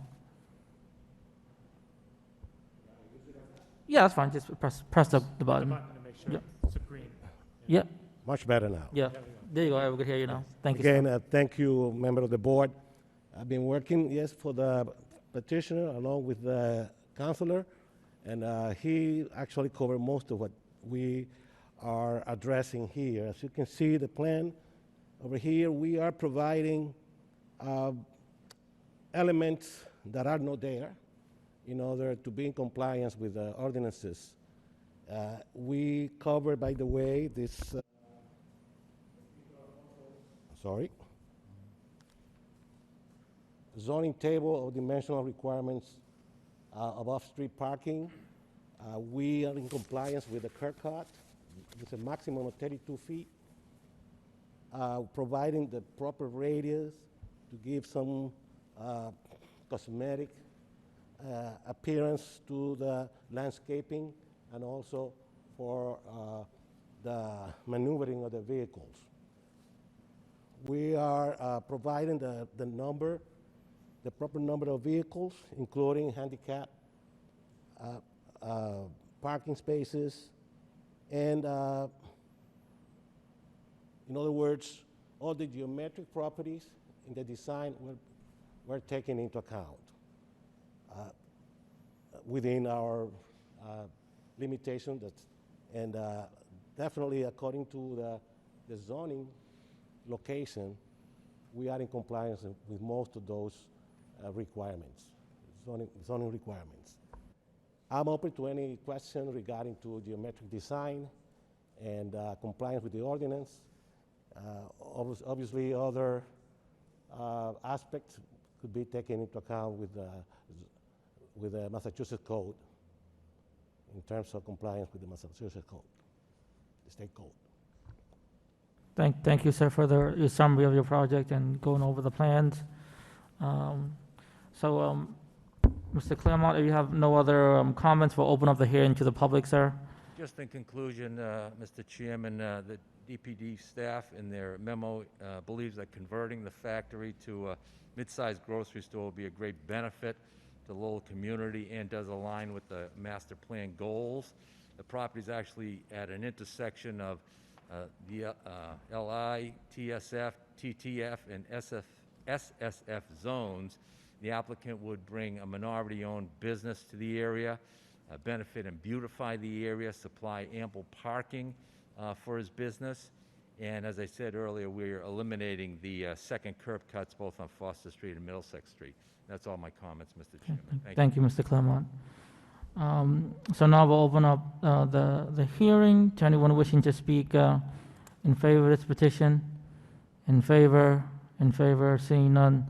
Yeah, that's fine. Just press the The button. button to make sure Yep. it's a green. Yeah, Much better now. yeah. There you go. We could hear you now. Thank you, sir. Again, thank you, member of the board. I've been working, yes, for the petitioner along with the counselor, and he actually covered most of what we are addressing here. As you can see, the plan over here, we are providing elements that are not there in order to be in compliance with the ordinances. We cover, by the way, this. Sorry. Zoning table of dimensional requirements of off-street parking. We are in compliance with the curb cut. It's a maximum of 32 feet. Providing the proper radius to give some cosmetic appearance to the landscaping and also for the maneuvering of the vehicles. We are providing the proper number of vehicles, including handicap parking spaces, and in other words, all the geometric properties in the design were taken into account within our limitations, and definitely according to the zoning location, we are in compliance with most of those requirements, zoning requirements. I'm open to any question regarding to geometric design and compliance with the ordinance. Obviously, other aspects could be taken into account with the Massachusetts Code in terms of compliance with the Massachusetts Code, the state code. Thank you, sir, for your summary of your project and going over the plans. Mr. Claremont, if you have no other comments, we'll open up the hearing to the public, sir. Just in conclusion, Mr. Chairman, the DPD staff in their memo believes that converting the factory to a mid-sized grocery store will be a great benefit to the Lowell community and does align with the master plan goals. The property is actually at an intersection of the LI, TSF, TTF, and SSF zones. The applicant would bring a minority-owned business to the area, benefit and beautify the area, supply ample parking for his business. And as I said earlier, we're eliminating the second curb cuts both on Foster Street and Middlesex Street. That's all my comments, Mr. Chairman. Thank you, Mr. Claremont. So now we'll open up the hearing to anyone wishing to speak in favor of this petition. In favor, seeing none,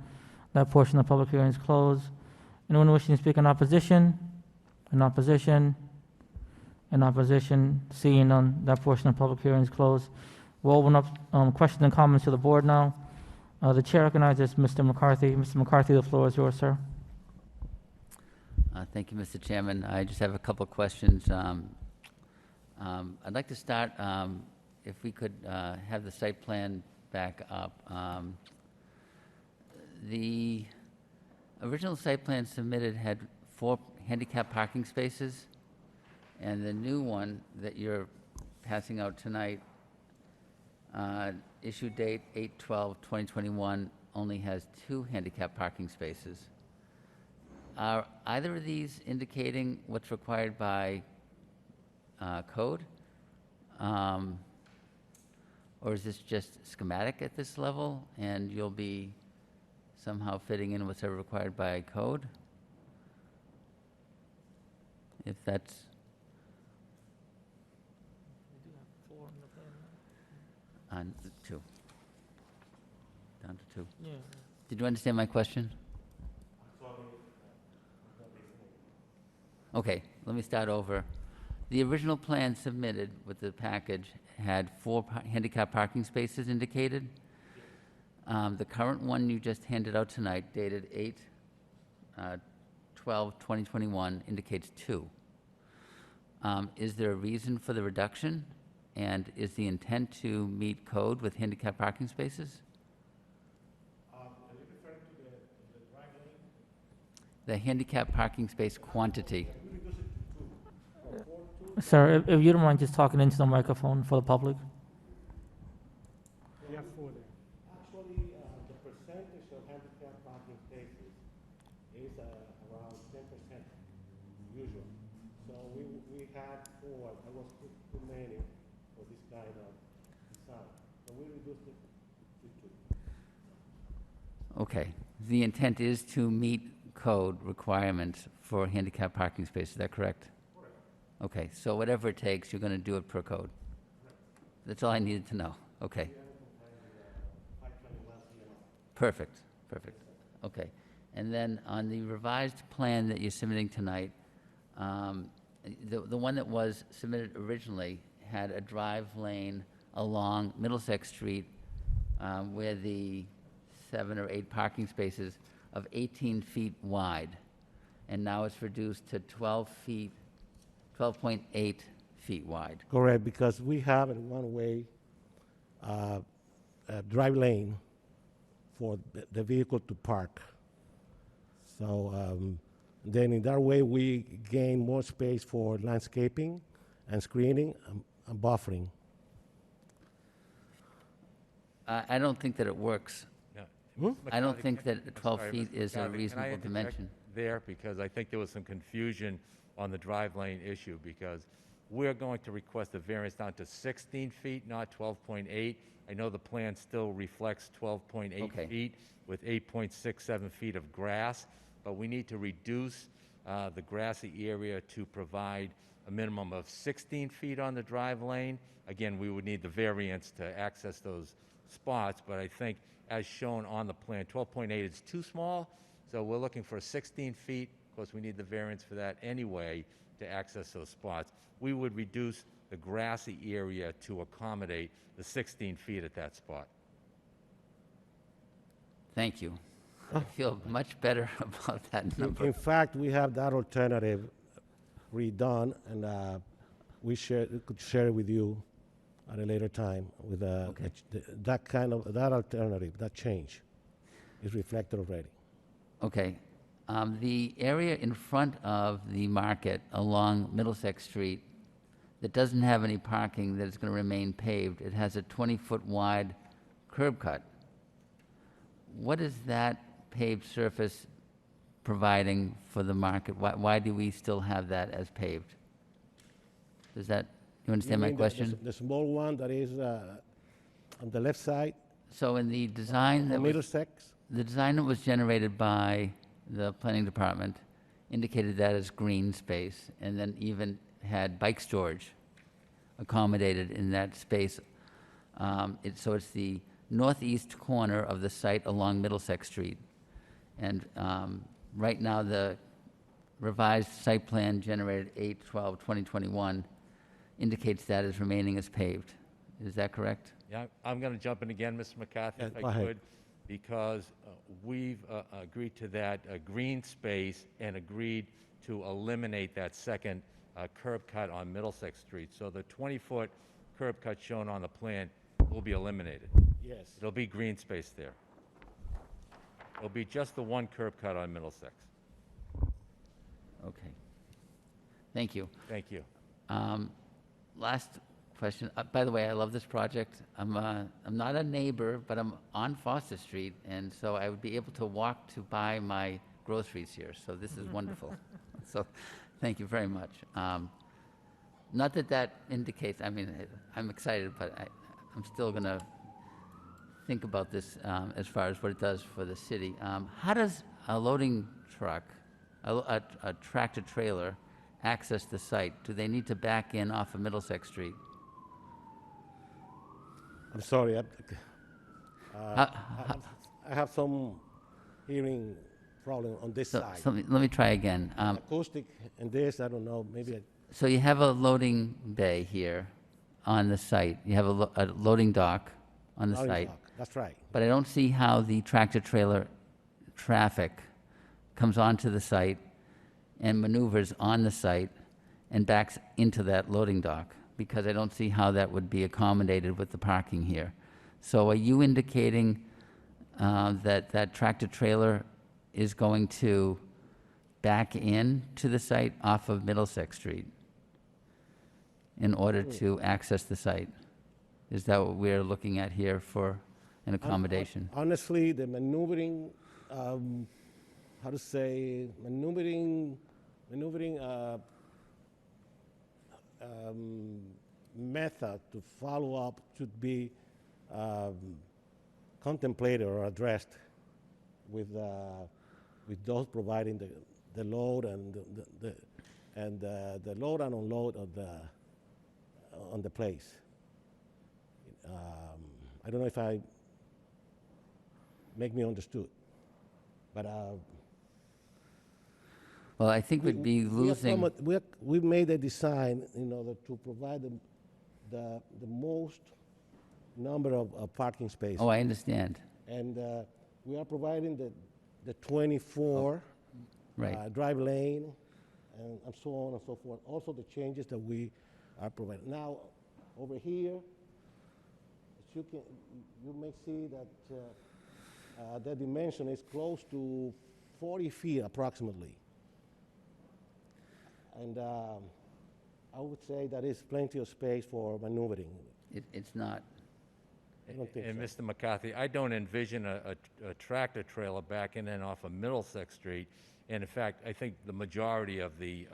that portion of the public hearing is closed. Anyone wishing to speak in opposition? In opposition, seeing none, that portion of the public hearing is closed. We'll open up questions and comments to the board now. The chair recognizes Mr. McCarthy. Mr. McCarthy, the floor is yours, sir. Thank you, Mr. Chairman. I just have a couple of questions. I'd like to start, if we could have the site plan back up. The original site plan submitted had 4 handicap parking spaces, and the new one that you're passing out tonight, issue date 8/12/2021, only has 2 handicap parking spaces. Are either of these indicating what's required by code? Or is this just schematic at this level, and you'll be somehow fitting in what's ever required by code? If that's... On 2. Down to 2. Yeah. Did you understand my question? Okay, let me start over. The original plan submitted with the package had 4 handicap parking spaces indicated. The current one you just handed out tonight, dated 8/12/2021, indicates 2. Is there a reason for the reduction? And is the intent to meet code with handicap parking spaces? The handicap parking space quantity. Sir, if you don't mind just talking into the microphone for the public. We have 4 there. Actually, the percentage of handicap parking spaces is around 10% usual. So we had 4, that was too many for this kind of design. So we reduced it to 2. Okay. The intent is to meet code requirements for handicap parking spaces, is that correct? Okay, so whatever it takes, you're going to do it per code? That's all I needed to know. Okay. Perfect, perfect. Okay. And then on the revised plan that you're submitting tonight, the one that was submitted originally had a drive lane along Middlesex Street where the 7 or 8 parking spaces of 18 feet wide, and now it's reduced to 12.8 feet wide. Correct, because we have a one-way drive lane for the vehicle to park. So then in that way, we gain more space for landscaping and screening and buffering. I don't think that it works. Yeah. I don't think that I'm 12 sorry, feet Mr. is a McCarthy, can I reasonable interject dimension. there, because I think there was some confusion on the drive lane issue, because we're going to request a variance down to 16 feet, not 12.8. I know the plan still reflects 12.8 Okay. feet with 8.67 feet of grass, but we need to reduce the grassy area to provide a minimum of 16 feet on the drive lane. Again, we would need the variance to access those spots, but I think as shown on the plan, 12.8 is too small, so we're looking for 16 feet. Of course, we need the variance for that anyway to access those spots. We would reduce the grassy area to accommodate the 16 feet at that spot. Thank you. I feel much better about that number. In fact, we have that alternative redone, and we could share it with you at a later time with Okay. that alternative, that change is reflected already. Okay. The area in front of the market along Middlesex Street that doesn't have any parking, that is going to remain paved, it has a 20-foot wide curb cut. What is that paved surface providing for the market? Why do we still have that as paved? Does that, you understand my mean question? The small one that is on the left side, So in the design that on was, Middlesex? the design that was generated by the planning department indicated that as green space, and then even had bike storage accommodated in that space. So it's the northeast corner of the site along Middlesex Street. And right now, the revised site plan generated 8/12/2021 indicates that as remaining as paved. Is that correct? Yeah, I'm going to jump in again, Mr. McCarthy, if Yeah, I go ahead. could, because we've agreed to that green space and agreed to eliminate that second curb cut on Middlesex Street. So the 20-foot curb cut shown on the plan will be eliminated. Yes. There'll be green space there. It'll be just the one curb cut on Middlesex. Okay. Thank you. Thank you. Last question. By the way, I love this project. I'm not a neighbor, but I'm on Foster Street, and so I would be able to walk to buy my groceries here. So this is wonderful. So, thank you very much. Not that that indicates. I mean, I'm excited, but I'm still gonna think about this as far as what it does for the city. How does a loading truck, a tractor trailer, access the site? Do they need to back in off of Middlesex Street? I'm sorry, How- I have some hearing problem on this So, side. so let me try again. Acoustic and this, I don't know, maybe So you have a loading bay here on the site. You have a loading dock on the Loading site. dock. That's right. But I don't see how the tractor-trailer traffic comes onto the site and maneuvers on the site and backs into that loading dock, because I don't see how that would be accommodated with the parking here. So are you indicating that that tractor-trailer is going to back in to the site off of Middlesex Street in order to access the site? Is that what we're looking at here for an accommodation? Honestly, the maneuvering, how to say, method to follow up should be contemplated or addressed with those providing the load and the load and unload of on the place. I don't know if I make me understood, but Well, I think we'd be losing, we made a design in order to provide the most number of parking spaces. oh, I understand, And we are providing the 24 right. drive lane and so on and so forth. Also the changes that we are providing. Now, over here, as you may see that the dimension is close to 40 feet approximately. And I would say that is plenty of space for maneuvering. It's not. I don't think And so. Mr. McCarthy, I don't envision a tractor trailer backing in off of Middlesex Street. And in fact, I think the majority of the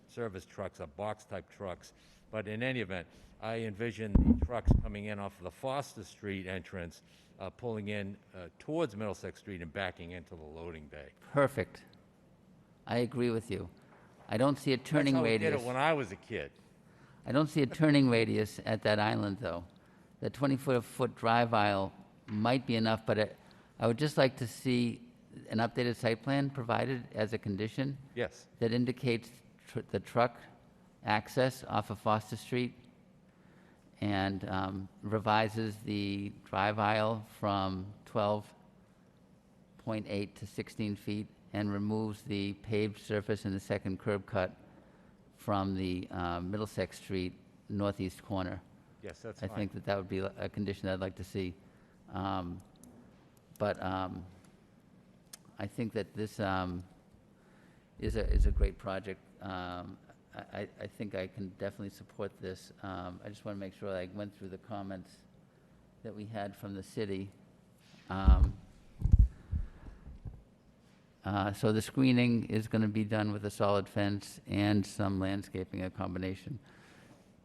service trucks are box-type trucks. But in any event, I envision the trucks coming in off of the Foster Street entrance, pulling in towards Middlesex Street and backing into the loading bay. Perfect. I agree with you. I don't see a turning That's how we did radius. it when I was a kid. I don't see a turning radius at that island, though. The 20-foot drive aisle might be enough, but I would just like to see an updated site plan provided as a condition Yes. that indicates the truck access off of Foster Street and revises the drive aisle from 12.8 to 16 feet and removes the paved surface in the second curb cut from the Middlesex Street northeast corner. Yes, that's I fine. think that would be a condition I'd like to see. But I think that this is a great project. I think I can definitely support this. I just want to make sure I went through the comments that we had from the city. So the screening is going to be done with a solid fence and some landscaping, a combination.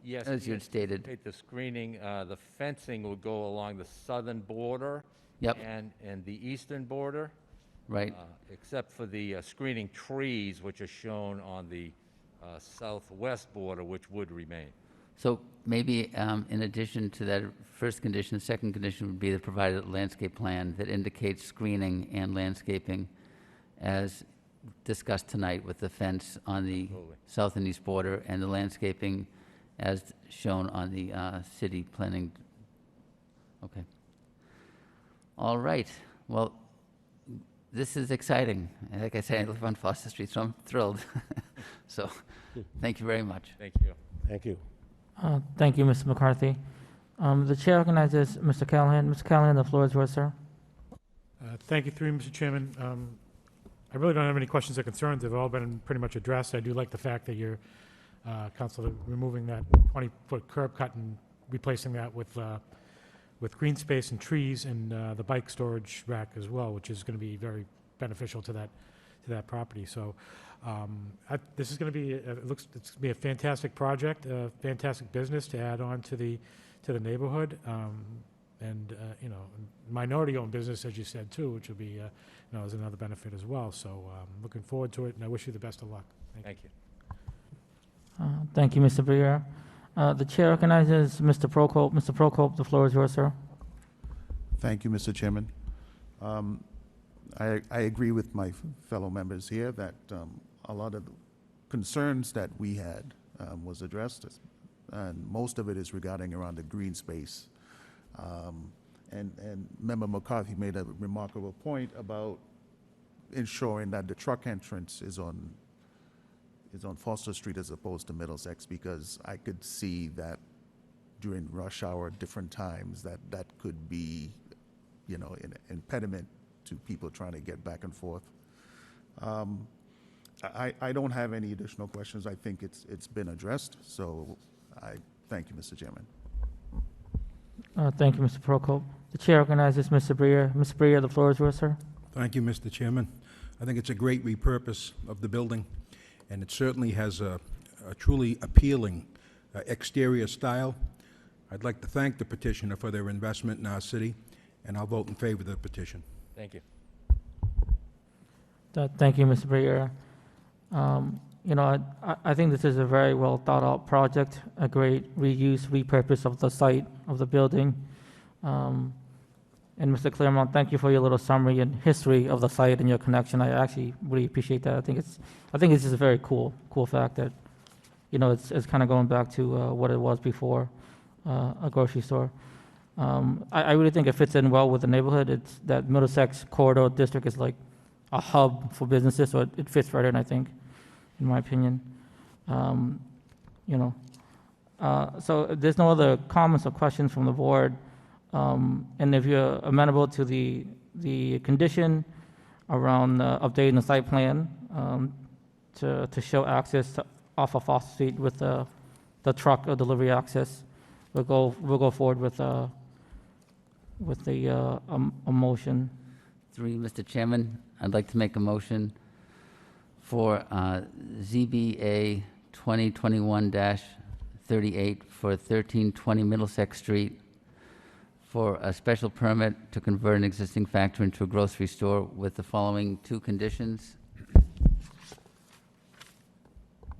Yes. As you had stated. anticipate the screening, the fencing will go along the southern border. Yep. And the eastern border. Right. Except for the screening trees, which are shown on the southwest border, which would remain. So maybe in addition to that first condition, the second condition would be to provide a landscape plan that indicates screening and landscaping as discussed tonight with the fence on the Absolutely. south and east border and the landscaping as shown on the city planning. Okay. All right. Well, this is exciting. Like I say, I live on Foster Street, so I'm thrilled. So, thank you very much. Thank you. Thank you. Thank you, Mr. McCarthy. The chair recognizes Mr. Callahan. Mr. Callahan, the floor is yours, sir. Thank you, through you, Mr. Chairman. I really don't have any questions or concerns. They've all been pretty much addressed. I do like the fact that you're, Councilor, removing that 20-foot curb cut and replacing that with green space and trees and the bike storage rack as well, which is going to be very beneficial to that property. So this is going to be, it's going to be a fantastic project, a fantastic business to add on to the neighborhood. And, you know, minority-owned business, as you said, too, which will be, you know, is another benefit as well. So looking forward to it, and I wish you the best of luck. Thank you. Thank you. Thank you, Mr. Briere. The chair recognizes Mr. Prokop. Mr. Prokop, the floor is yours, sir. Thank you, Mr. Chairman. I agree with my fellow members here that a lot of the concerns that we had was addressed, and most of it is regarding around the green space and Member McCarthy made a remarkable point about ensuring that the truck entrance is on Foster Street as opposed to Middlesex, because I could see that during rush hour, different times, that could be, you know, an impediment to people trying to get back and forth. I don't have any additional questions. I think it's been addressed, so I thank you, Mr. Chairman. Thank you, Mr. Prokop. The chair recognizes Mr. Breer. Mr. Breer, the floor is yours, sir. Thank you, Mr. Chairman. I think it's a great repurpose of the building, and it certainly has a truly appealing exterior style. I'd like to thank the petitioner for their investment in our city, and I'll vote in favor of the petition. Thank you. Thank you, Mr. Breer. You know, I think this is a very well thought out project, a great reuse, repurpose of the site of the building. And Mr. Claremont, thank you for your little summary and history of the site and your connection. I actually really appreciate that. I think it's just a very cool fact that, you know, it's kind of going back to what it was before, a grocery store. I really think it fits in well with the neighborhood. It's that Middlesex corridor district is like a hub for businesses, so it fits right in, I think, in my opinion. You know, so if there's no other comments or questions from the board, and if you're amenable to the condition around updating the site plan to show access off of Foster Street with the truck or delivery access, we'll go forward with a motion. Through you, Mr. Chairman, I'd like to make a motion for ZBA 2021-38 for 1320 Middlesex Street for a special permit to convert an existing factory into a grocery store with the following two conditions.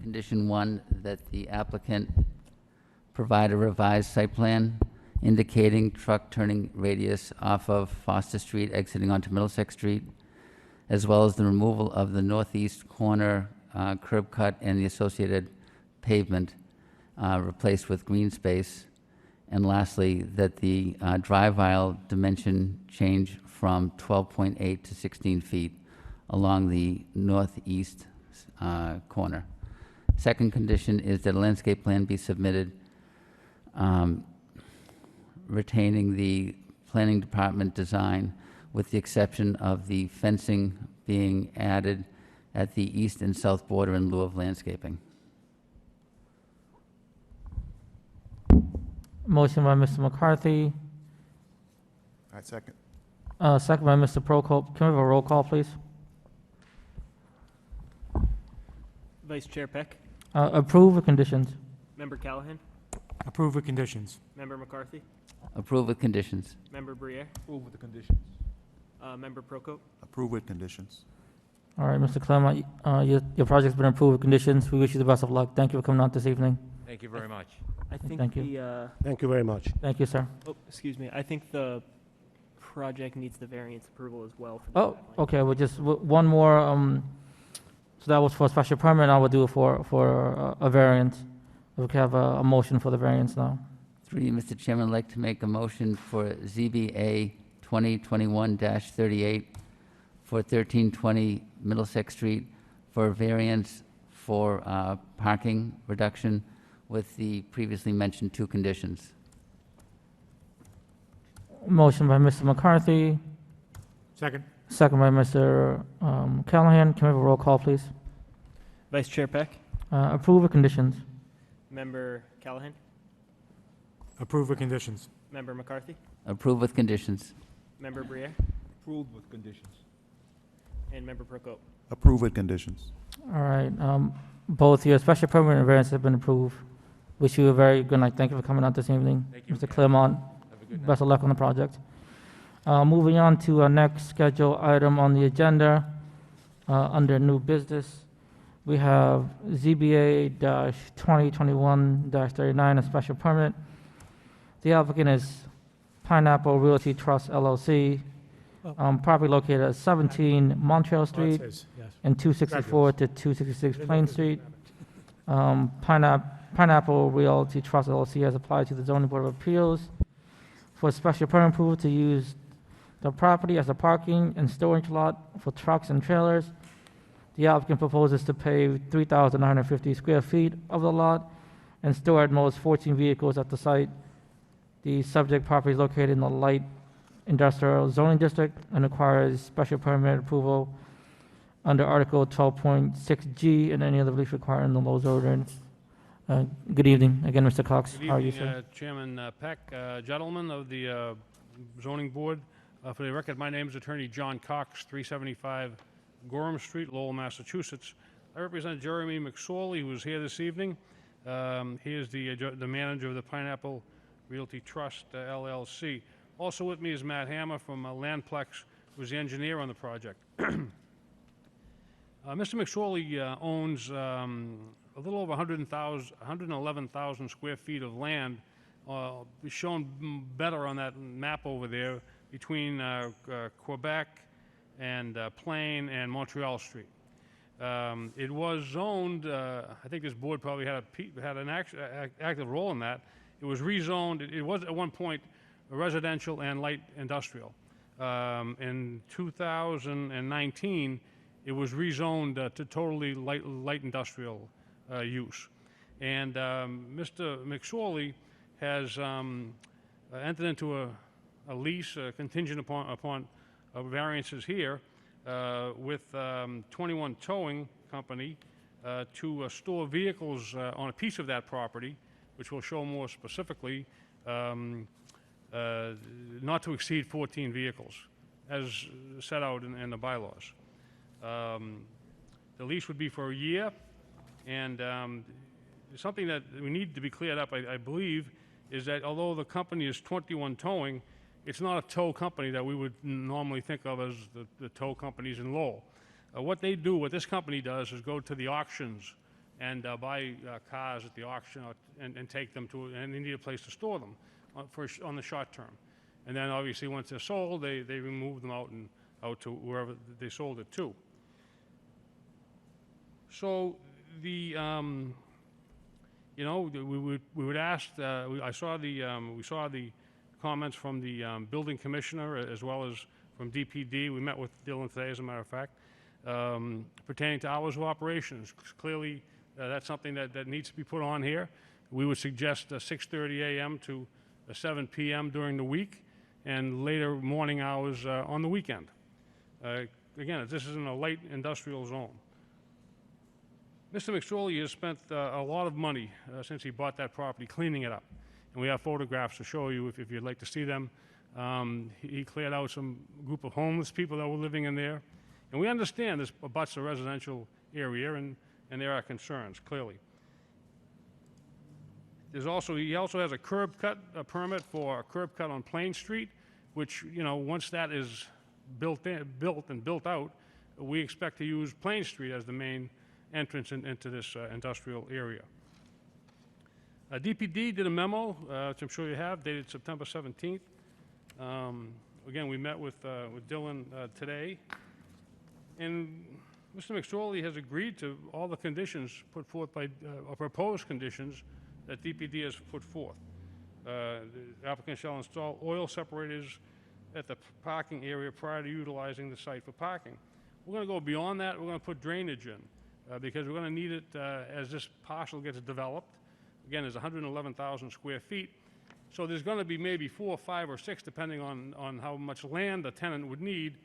Condition 1, that the applicant provide a revised site plan indicating truck turning radius off of Foster Street exiting onto Middlesex Street, as well as the removal of the northeast corner curb cut and the associated pavement replaced with green space. And lastly, that the drive aisle dimension change from 12.8 to 16 feet along the northeast corner. Second condition is that a landscape plan be submitted retaining the planning department design, with the exception of the fencing being added at the east and south border in lieu of landscaping. Motion by Mr. McCarthy, I second. second by Mr. Prokop. Can we have a roll call, please? Vice Chair Peck, Approve with conditions. Member Callahan, Approve with conditions. Member McCarthy, Approve with conditions. Member Briere, Approve with the conditions. Member Prokop. Approve with conditions. All right, Mr. Claremont, your project's been approved with conditions. We wish you the best of luck. Thank you for coming out this evening. Thank you very much. I think Thank you. the, Thank you very much. Thank you, sir. oh, excuse me, I think the project needs the variance approval as well. For the Oh, drive lane. okay, well, just one more, so that was for a special permit, I will do it for a variance. We can have a motion for the variance now. Through you, Mr. Chairman, I'd like to make a motion for ZBA 2021-38 for 1320 Middlesex Street for a variance for parking reduction with the previously mentioned two conditions. Motion by Mr. McCarthy, Second. second by Mr. Callahan. Can we have a roll call, please? Vice Chair Peck, Approve with conditions. Member Callahan, Approve with conditions. Member McCarthy, Approve with conditions. Member Briere, Approved with conditions. and Member Prokop. Approve with conditions. All right, both your special permit and variance have been approved. Wish you a very good night. Thank you for coming out this evening. Thank you Mr. again. Claremont, Have a good night. best of luck on the project. Moving on to our next scheduled item on the agenda, under new business, we have ZBA-2021-39, a special permit. The applicant is Pineapple Realty Trust LLC, property located at 17 Montreal Oh, it Street says, yes. and 264 to 266 Plain Street. Pineapple Realty Trust LLC has applied to the Zoning Board of Appeals for special permit approval to use the property as a parking and storage lot for trucks and trailers. The applicant proposes to pave 3,950 square feet of the lot and store at most 14 vehicles at the site. The subject property is located in the light industrial zoning district and requires special permit approval under Article 12.6G and any other relief required in the Lowe's ordinance. Good evening, again, Mr. Cox. Good How are you, evening, sir? Chairman Peck, gentlemen of the zoning board. For the record, my name is Attorney John Cox, 375 Gorham Street, Lowell, Massachusetts. I represent Jeremy McSorley, who is here this evening. He is the manager of the Pineapple Realty Trust, LLC. Also with me is Matt Hammer from Landplex, who is the engineer on the project. Mr. McSorley owns a little over 111,000 square feet of land, shown better on that map over there, between Quebec and Plain and Montreal Street. It was zoned, I think this board probably had an active role in that. It was rezoned, it was at one point residential and light industrial. In 2019, it was rezoned to totally light industrial use. And Mr. McSorley has entered into a lease contingent upon variances here with 21 Towing Company to store vehicles on a piece of that property, which we'll show more specifically, not to exceed 14 vehicles, as set out in the bylaws. The lease would be for a year, and something that we need to be cleared up, I believe, is that although the company is 21 Towing, it's not a tow company that we would normally think of as the tow companies in Lowell. What this company does is go to the auctions and buy cars at the auction and take them to, and they need a place to store them on the short term. And then obviously once they're sold, they remove them out to wherever they sold it to. So we would ask, we saw the comments from the building commissioner as well as from DPD. We met with Dylan today, as a matter of fact, pertaining to hours of operations. Clearly, that's something that needs to be put on here. We would suggest 6:30 a.m. to 7 p.m. during the week and later morning hours on the weekend. Again, this is in a light industrial zone. Mr. McSorley has spent a lot of money since he bought that property cleaning it up. And we have photographs to show you if you'd like to see them. He cleared out some group of homeless people that were living in there. And we understand this abuts a residential area, and there are concerns, clearly. He also has a curb cut permit for a curb cut on Plain Street, which, once that is built and built out, we expect to use Plain Street as the main entrance into this industrial area. DPD did a memo, which I'm sure you have, dated September 17th. Again, we met with Dylan today, and Mr. McSorley has agreed to all the conditions put forth by, or proposed conditions that DPD has put forth. The applicant shall install oil separators at the parking area prior to utilizing the site for parking. We're going to go beyond that. We're going to put drainage in because we're going to need it as this parcel gets developed. Again, there's 111,000 square feet. So there's going to be maybe 4, 5, or 6, depending on how much land the tenant would need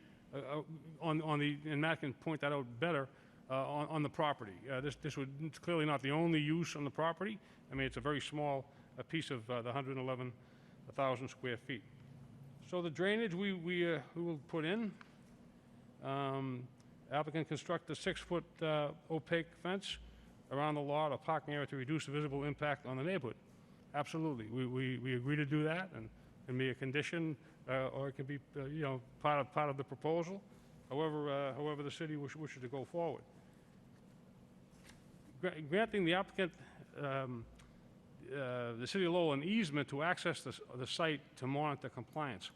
and Matt can point that out better, on the property. It's clearly not the only use on the property. I mean, it's a very small piece of the 111,000 square feet. So the drainage we will put in. Applicant construct a 6-foot opaque fence around the lot or parking area to reduce the visible impact on the neighborhood. Absolutely, we agree to do that, and it can be a condition, or it can be part of the proposal. However the city wishes to go forward. Granting the applicant, the city of Lowell, an easement to access the site to monitor compliance.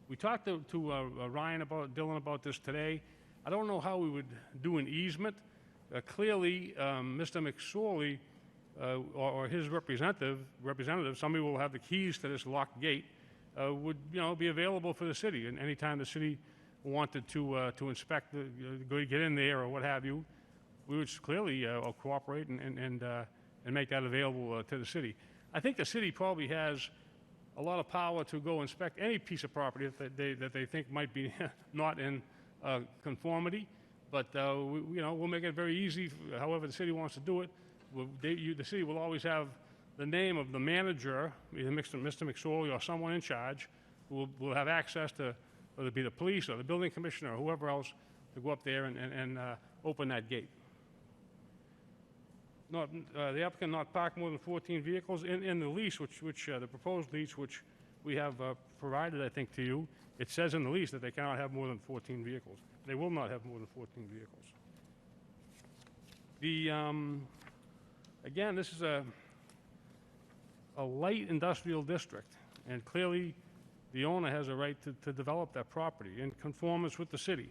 We talked to Dylan about this today. I don't know how we would do an easement. Clearly, Mr. McSorley or his representative, somebody will have the keys to this locked gate. would, be available for the city. And anytime the city wanted to inspect, go get in there or what have you, we would clearly cooperate and make that available to the city. I think the city probably has a lot of power to go inspect any piece of property that they think might be not in conformity. But we'll make it very easy. However the city wants to do it. The city will always have the name of the manager, either Mr. McSorley or someone in charge, who will have access to, whether it be the police or the building commissioner or whoever else, to go up there and open that gate. The applicant not park more than 14 vehicles in the lease, which the proposed lease, which we have provided, I think, to you. It says in the lease that they cannot have more than 14 vehicles. They will not have more than 14 vehicles. Again, this is a light industrial district, and clearly the owner has a right to develop that property in conformance with the city,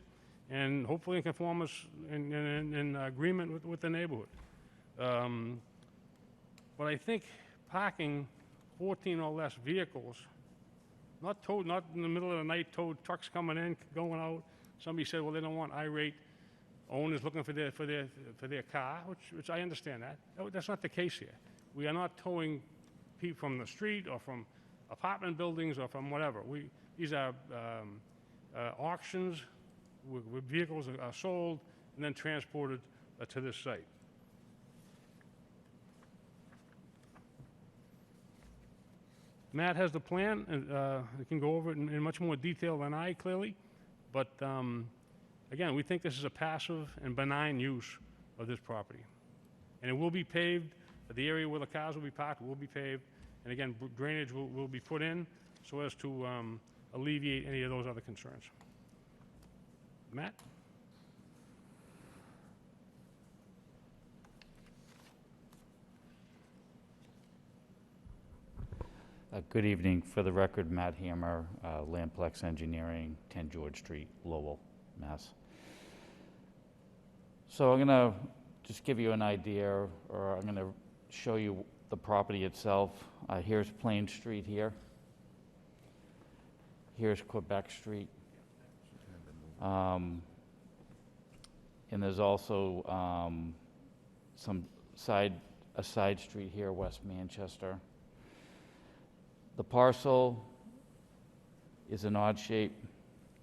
and hopefully in conformance in agreement with the neighborhood. But I think parking 14 or less vehicles, not in the middle of the night, towed trucks coming in, going out. Somebody said, well, they don't want irate owners looking for their car, which I understand that. No, that's not the case here. We are not towing people from the street or from apartment buildings or from whatever. These are auctions where vehicles are sold and then transported to this site. Matt has the plan, and he can go over it in much more detail than I, clearly. But again, we think this is a passive and benign use of this property. And it will be paved. The area where the cars will be parked will be paved. And again, drainage will be put in so as to alleviate any of those other concerns. Matt? Good evening. For the record, Matt Hammer, Lamplex Engineering, 10 George Street, Lowell, Mass. So I'm going to just give you an idea, or I'm going to show you the property itself. Here's Plain Street here. Here's Quebec Street. And there's also a side street here, West Manchester. The parcel is an odd shape,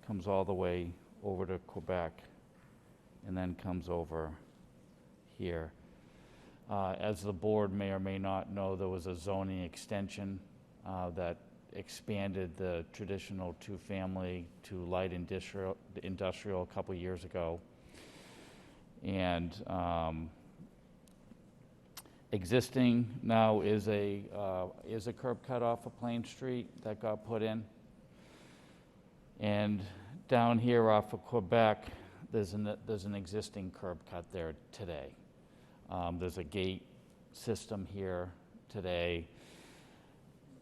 comes all the way over to Quebec, and then comes over here. As the board may or may not know, there was a zoning extension that expanded the traditional two-family to light industrial a couple years ago. And existing now is a curb cut off of Plain Street that got put in. And down here off of Quebec, there's an existing curb cut there today. There's a gate system here today.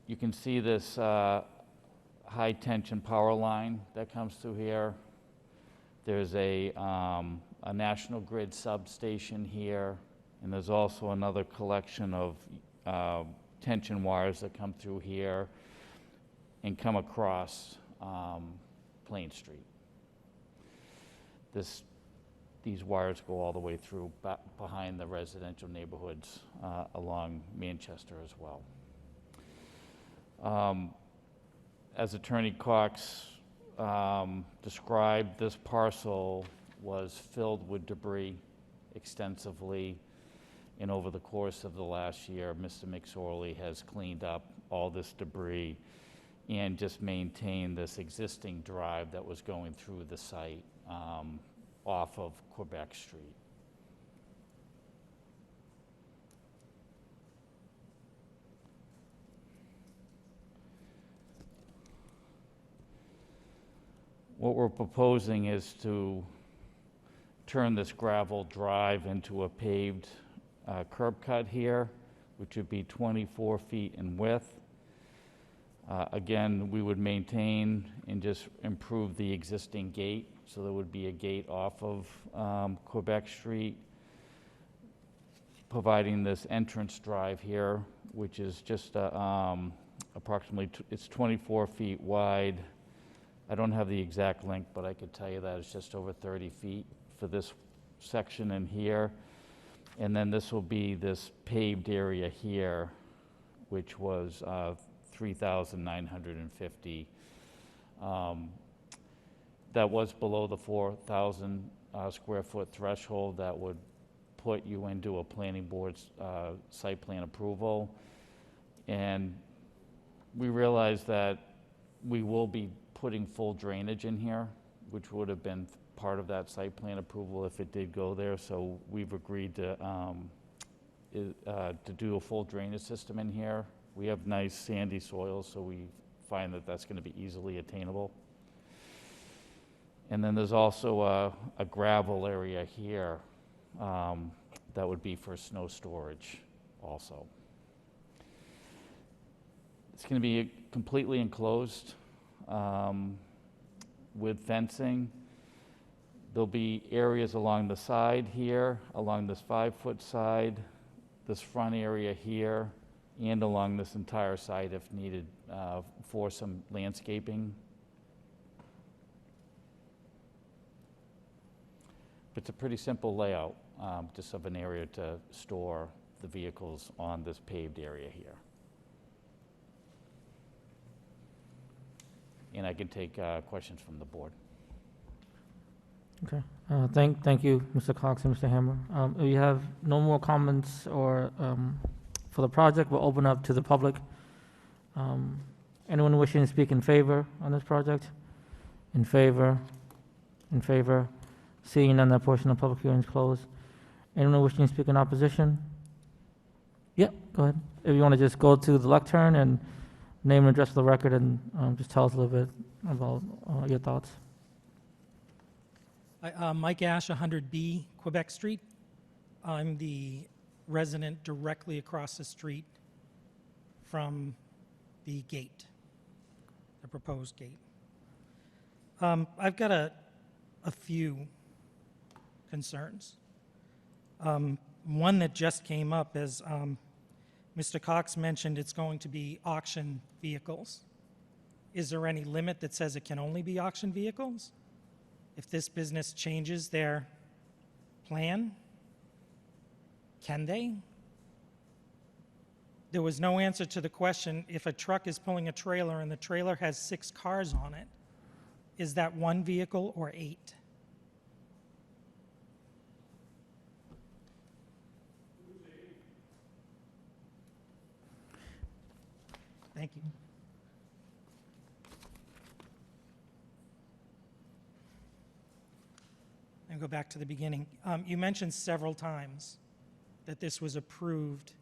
You can see this high tension power line that comes through here. There's a National Grid substation here. And there's also another collection of tension wires that come through here and come across Plain Street. These wires go all the way through behind the residential neighborhoods along Manchester as well. As Attorney Cox described, this parcel was filled with debris extensively. And over the course of the last year, Mr. McSorley has cleaned up all this debris and just maintained this existing drive that was going through the site off of Quebec Street. What we're proposing is to turn this gravel drive into a paved curb cut here, which would be 24 feet in width. Again, we would maintain and just improve the existing gate, so there would be a gate off of Quebec Street, providing this entrance drive here, which is just a approximately, it's 24 feet wide. I don't have the exact length, but I could tell you that it's just over 30 feet for this section in here. And then this will be this paved area here, which was 3,950. That was below the 4,000 square foot threshold that would put you into a planning board's site plan approval. And we realized that we will be putting full drainage in here, which would have been part of that site plan approval if it did go there. So we've agreed to do a full drainage system in here. We have nice sandy soils, so we find that that's going to be easily attainable. And then there's also a gravel area here that would be for snow storage also. It's going to be completely enclosed with fencing. There'll be areas along the side here, along this 5-foot side, this front area here, and along this entire site if needed for some landscaping. It's a pretty simple layout, just of an area to store the vehicles on this paved area here. And I can take questions from the board. Okay. Thank you, Mr. Cox and Mr. Hammer. We have no more comments or for the project. We'll open up to the public. Anyone wishing to speak in favor on this project? In favor? In favor? Seeing none, that portion of the public hearing is closed. Anyone wishing to speak in opposition? Yeah, go ahead. If you want to just go to the lectern and name and address for the record and just tell us a little bit about your thoughts. Mike Ash, 100B Quebec Street. I'm the resident directly across the street from the gate, the proposed gate. I've got a few concerns. One that just came up is Mr. Cox mentioned it's going to be auction vehicles. Is there any limit that says it can only be auction vehicles? If this business changes their plan, can they? There was no answer to the question, if a truck is pulling a trailer and the trailer has 6 cars on it, is that 1 vehicle or 8? Thank you. And go back to the beginning. You mentioned several times that this was approved,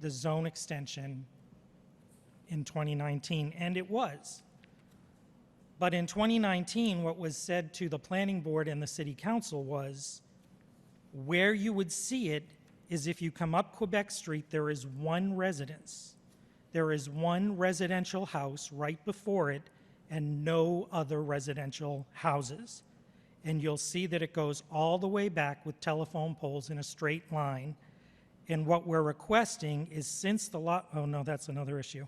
the zone extension in 2019, and it was. But in 2019, what was said to the planning board and the city council was, where you would see it is if you come up Quebec Street, there is 1 residence. There is 1 residential house right before it and no other residential houses. And you'll see that it goes all the way back with telephone poles in a straight line. And what we're requesting is, since the lot, oh no, that's another issue.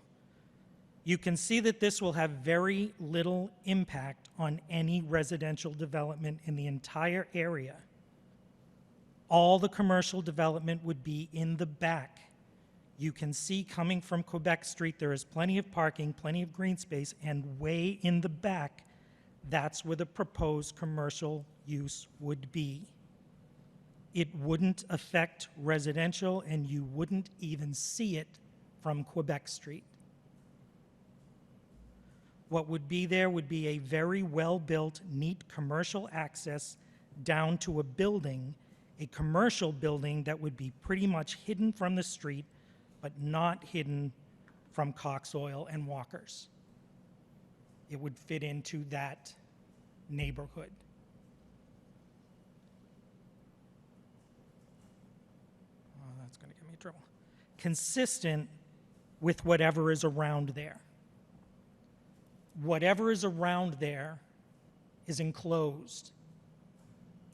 You can see that this will have very little impact on any residential development in the entire area. All the commercial development would be in the back. You can see coming from Quebec Street, there is plenty of parking, plenty of green space, and way in the back, that's where the proposed commercial use would be. It wouldn't affect residential, and you wouldn't even see it from Quebec Street. What would be there would be a very well-built, neat commercial access down to a building, a commercial building that would be pretty much hidden from the street, but not hidden from Cox Oil and Walkers. It would fit into that neighborhood. Oh, that's going to get me in trouble. Consistent with whatever is around there. Whatever is around there is enclosed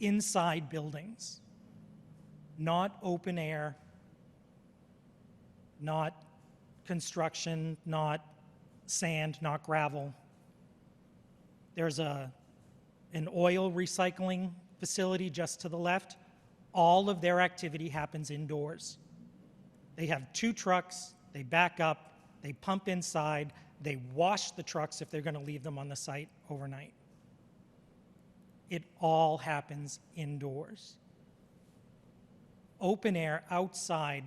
inside buildings, not open air, not construction, not sand, not gravel. There's an oil recycling facility just to the left. All of their activity happens indoors. They have 2 trucks, they back up, they pump inside, they wash the trucks if they're going to leave them on the site overnight. It all happens indoors. Open air outside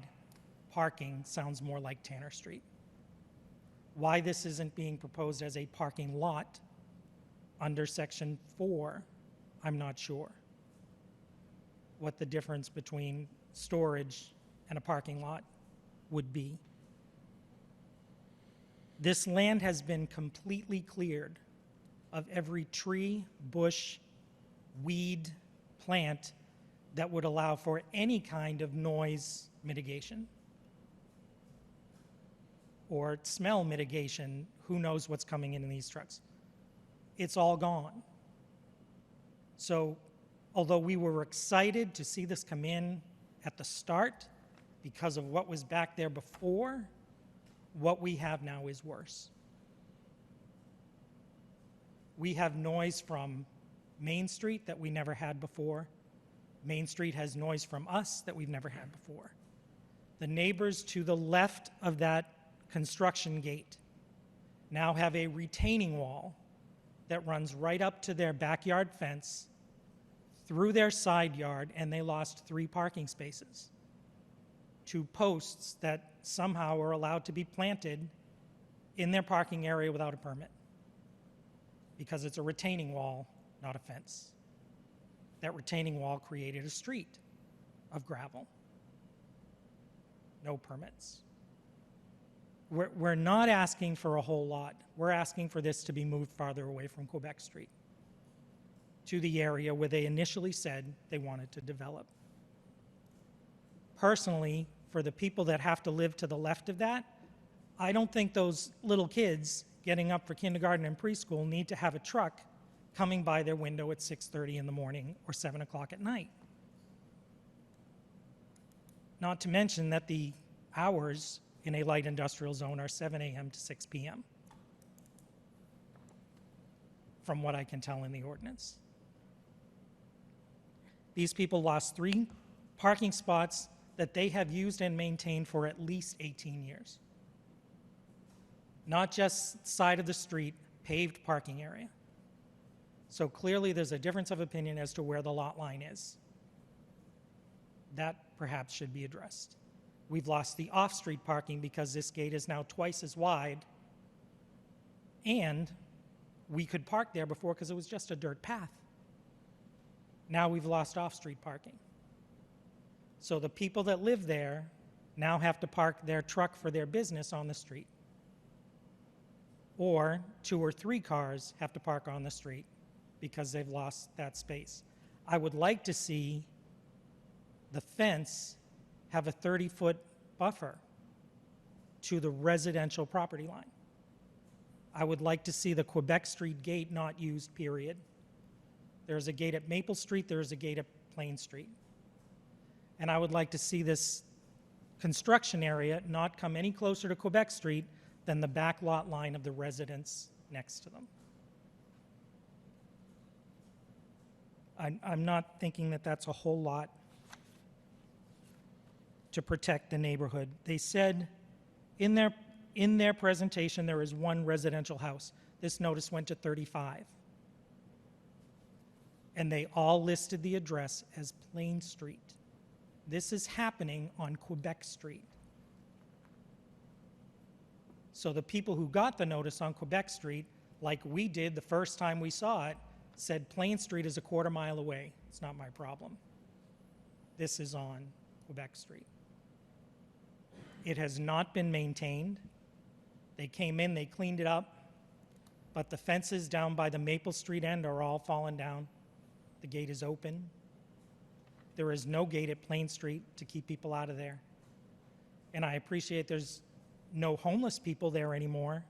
parking sounds more like Tanner Street. Why this isn't being proposed as a parking lot under Section 4, I'm not sure. What the difference between storage and a parking lot would be. This land has been completely cleared of every tree, bush, weed, plant that would allow for any kind of noise mitigation or smell mitigation. Who knows what's coming in these trucks? It's all gone. So, although we were excited to see this come in at the start because of what was back there before, what we have now is worse. We have noise from Main Street that we never had before. Main Street has noise from us that we've never had before. The neighbors to the left of that construction gate now have a retaining wall that runs right up to their backyard fence, through their side yard, and they lost 3 parking spaces to posts that somehow are allowed to be planted in their parking area without a permit because it's a retaining wall, not a fence. That retaining wall created a street of gravel. No permits. We're not asking for a whole lot. We're asking for this to be moved farther away from Quebec Street to the area where they initially said they wanted to develop. Personally, for the people that have to live to the left of that, I don't think those little kids getting up for kindergarten and preschool need to have a truck coming by their window at 6:30 in the morning or 7 o'clock at night. Not to mention that the hours in a light industrial zone are 7 a.m. to 6 p.m., from what I can tell in the ordinance. These people lost 3 parking spots that they have used and maintained for at least 18 years. Not just side of the street, paved parking area. So clearly there's a difference of opinion as to where the lot line is. That perhaps should be addressed. We've lost the off-street parking because this gate is now twice as wide, and we could park there before because it was just a dirt path. Now we've lost off-street parking. So the people that live there now have to park their truck for their business on the street. Or 2 or 3 cars have to park on the street because they've lost that space. I would like to see the fence have a 30-foot buffer to the residential property line. I would like to see the Quebec Street gate not used, period. There's a gate at Maple Street, there's a gate at Plain Street. And I would like to see this construction area not come any closer to Quebec Street than the back lot line of the residents next to them. I'm not thinking that that's a whole lot to protect the neighborhood. They said in their presentation there is 1 residential house. This notice went to 35. And they all listed the address as Plain Street. This is happening on Quebec Street. So the people who got the notice on Quebec Street, like we did the first time we saw it, said Plain Street is a quarter mile away. It's not my problem. This is on Quebec Street. It has not been maintained. They came in, they cleaned it up, but the fences down by the Maple Street end are all fallen down. The gate is open. There is no gate at Plain Street to keep people out of there. And I appreciate there's no homeless people there anymore,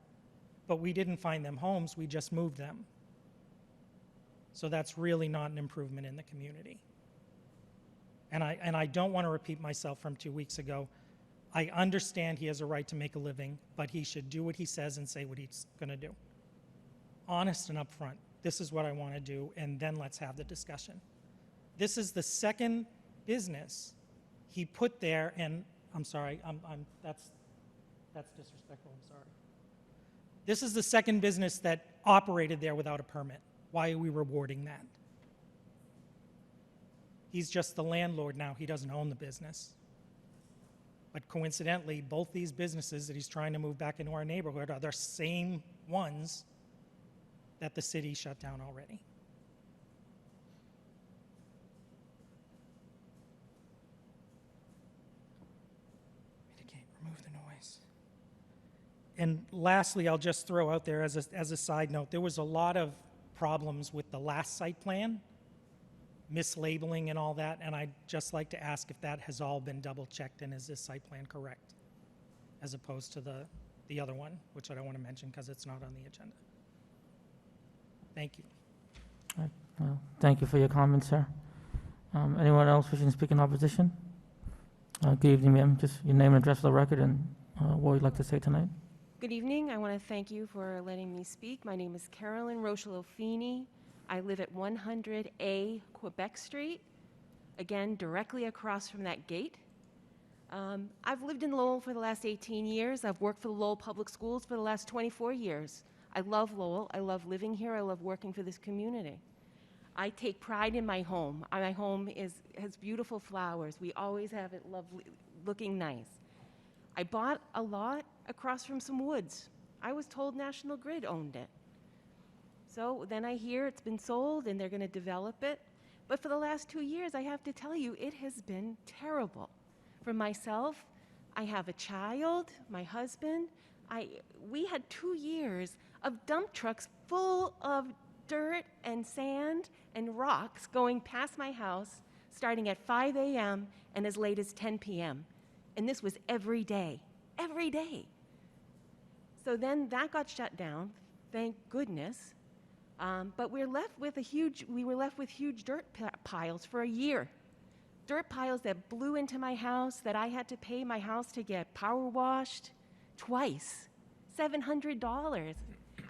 but we didn't find them homes, we just moved them. So that's really not an improvement in the community. And I don't want to repeat myself from 2 weeks ago. I understand he has a right to make a living, but he should do what he says and say what he's going to do. Honest and upfront. This is what I want to do, and then let's have the discussion. This is the second business he put there, and I'm sorry, that's disrespectful, I'm sorry. This is the second business that operated there without a permit. Why are we rewarding that? He's just the landlord now, he doesn't own the business. But coincidentally, both these businesses that he's trying to move back into our neighborhood are the same ones that the city shut down already. Mitigate, remove the noise. And lastly, I'll just throw out there as a side note, there was a lot of problems with the last site plan, mislabeling and all that, and I'd just like to ask if that has all been double-checked and is this site plan correct, as opposed to the other one, which I don't want to mention because it's not on the agenda. Thank you. All right, well, thank you for your comments, sir. Anyone else wishing to speak in opposition? Good evening, ma'am. Just your name and address for the record and what you'd like to say tonight. Good evening. I want to thank you for letting me speak. My name is Carolyn Rochello-Feeney. I live at 100A Quebec Street, again, directly across from that gate. I've lived in Lowell for the last 18 years. I've worked for the Lowell Public Schools for the last 24 years. I love Lowell. I love living here. I love working for this community. I take pride in my home. My home has beautiful flowers. We always have it lovely, looking nice. I bought a lot across from some woods. I was told National Grid owned it. So then I hear it's been sold and they're going to develop it. But for the last 2 years, I have to tell you, it has been terrible. For myself, I have a child, my husband. We had 2 years of dump trucks full of dirt and sand and rocks going past my house, starting at 5 a.m. and as late as 10 p.m. And this was every day, every day. So then that got shut down, thank goodness. But we were left with huge dirt piles for a year. Dirt piles that blew into my house, that I had to pay my house to get power washed twice, $700.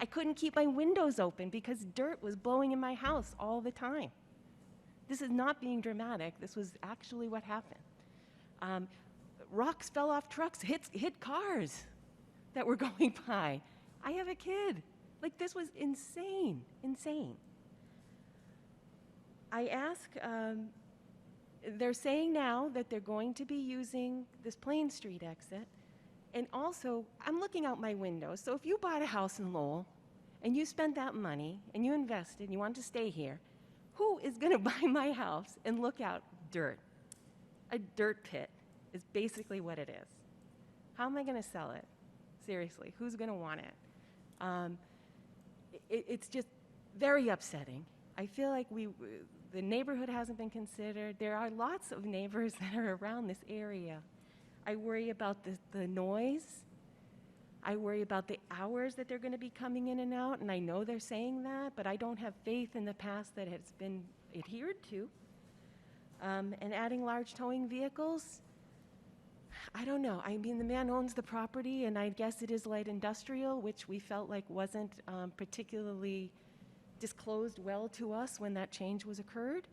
I couldn't keep my windows open because dirt was blowing in my house all the time. This is not being dramatic. This was actually what happened. Rocks fell off trucks, hit cars that were going by. I have a kid. Like, this was insane, insane. I ask, they're saying now that they're going to be using this Plain Street exit. And also, I'm looking out my window. So if you bought a house in Lowell and you spent that money and you invested and you want to stay here, who is going to buy my house and look out dirt? A dirt pit is basically what it is. How am I going to sell it? Seriously, who's going to want it? It's just very upsetting. I feel like the neighborhood hasn't been considered. There are lots of neighbors that are around this area. I worry about the noise. I worry about the hours that they're going to be coming in and out, and I know they're saying that, but I don't have faith in the past that it's been adhered to. And adding large towing vehicles, I don't know. I mean, the man owns the property, and I guess it is light industrial, which we felt like wasn't particularly disclosed well to us when that change was occurred.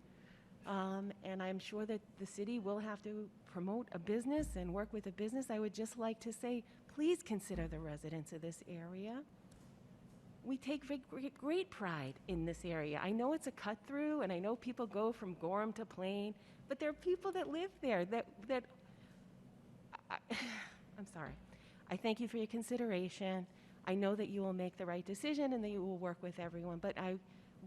And I'm sure that the city will have to promote a business and work with a business. I would just like to say, please consider the residents of this area. We take great pride in this area. I know it's a cut through, and I know people go from Gorham to Plain, but there are people that live there that I'm sorry. I thank you for your consideration. I know that you will make the right decision and that you will work with everyone, but I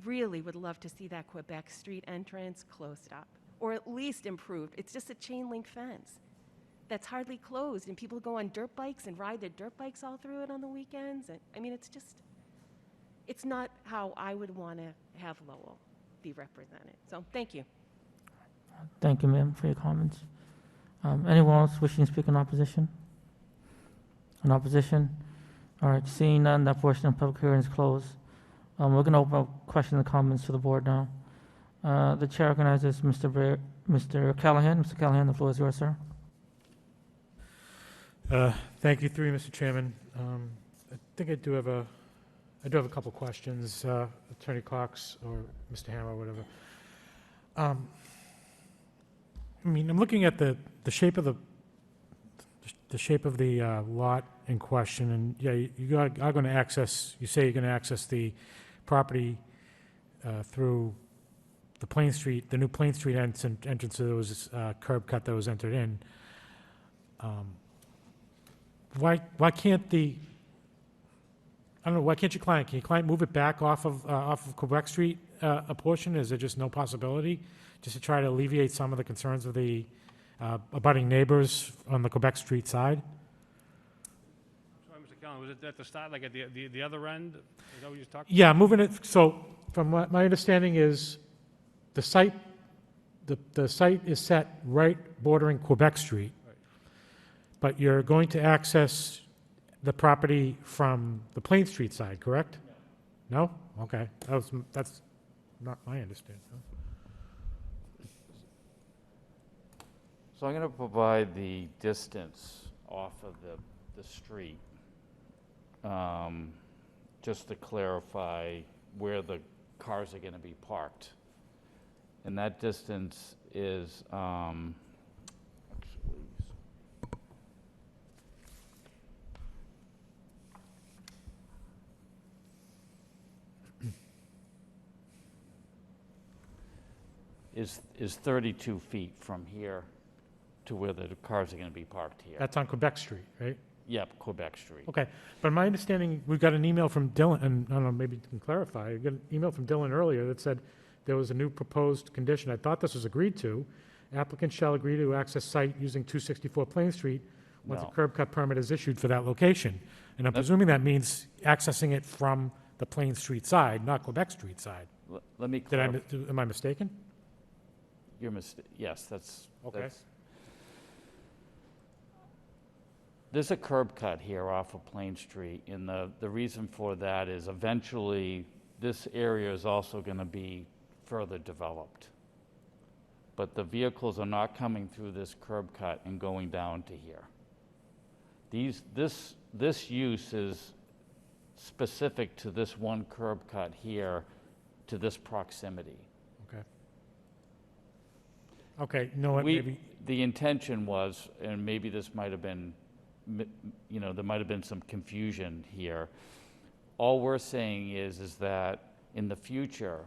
really would love to see that Quebec Street entrance closed up, or at least improved. It's just a chain link fence that's hardly closed, and people go on dirt bikes and ride their dirt bikes all through it on the weekends. And I mean, it's not how I would want to have Lowell be represented. So thank you. Thank you, ma'am, for your comments. Anyone else wishing to speak in opposition? In opposition? All right, seeing none, that portion of the public hearing is closed. We're going to open up questions and comments to the board now. The chair recognizes Mr. Callahan. Mr. Callahan, the floor is yours, sir. Thank you, Mr. Chairman. I think I do have a couple questions, Attorney Cox or Mr. Hammer, whatever. I mean, I'm looking at the shape of the lot in question, and yeah, you are going to access. You say you're going to access the property through the Plain Street, the new Plain Street entrance. There was a curb cut that was entered in. Why can't the, I don't know, why can't your client, can your client move it back off of Quebec Street a portion? Is there just no possibility, just to try to alleviate some of the concerns of the abutting neighbors on the Quebec Street side? Sorry, Mr. Callen, was it at the start, like at the other end? Is that what you're talking? Yeah, moving it, so from what my understanding is, the site is set right bordering Quebec Street. But you're going to access the property from the Plain Street side, correct? No? Okay, that's not my understanding. So I'm going to provide the distance off of the street, just to clarify where the cars are going to be parked. And that distance is, is 32 feet from here to where the cars are going to be parked here. That's on Quebec Street, right? Yep, Quebec Street. Okay, but my understanding, we got an email from Dylan, and I don't know, maybe you can clarify. We got an email from Dylan earlier that said there was a new proposed condition. I thought this was agreed to. Applicant shall agree to access site using 264 Plain Street once a No. curb cut permit is issued for that location. And I'm presuming that means accessing it from the Plain Street side, not Quebec Street side. Let me Did I, clarify. am I mistaken? Yes, that's. Okay. There's a curb cut here off of Plain Street, and the reason for that is eventually this area is also going to be further developed. But the vehicles are not coming through this curb cut and going down to here. This use is specific to this one curb cut here, to this proximity. Okay. Okay, you know what, maybe, The intention was, and maybe this might have been, there might have been some confusion here. All we're saying is that in the future,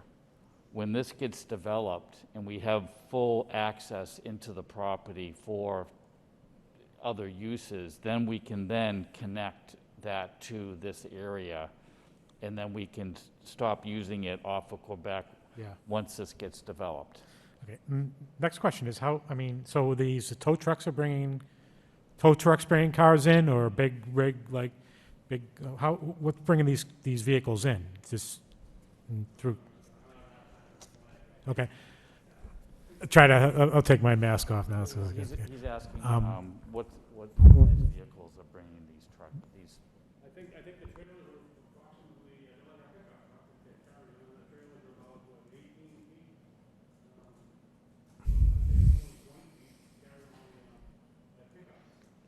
when this gets developed and we have full access into the property for other uses, then we can then connect that to this area, and then we can stop using it off of Quebec yeah. once this gets developed. Okay, next question is how, I mean, so these tow trucks bringing cars in, or big rig, like, big, what's bringing these vehicles in? Just through? Okay. I'll take my mask off now. So He's asking what vehicles are bringing these trucks, these. I think the trailers are approximately, like a pickup truck, the trailers are about, 18 feet?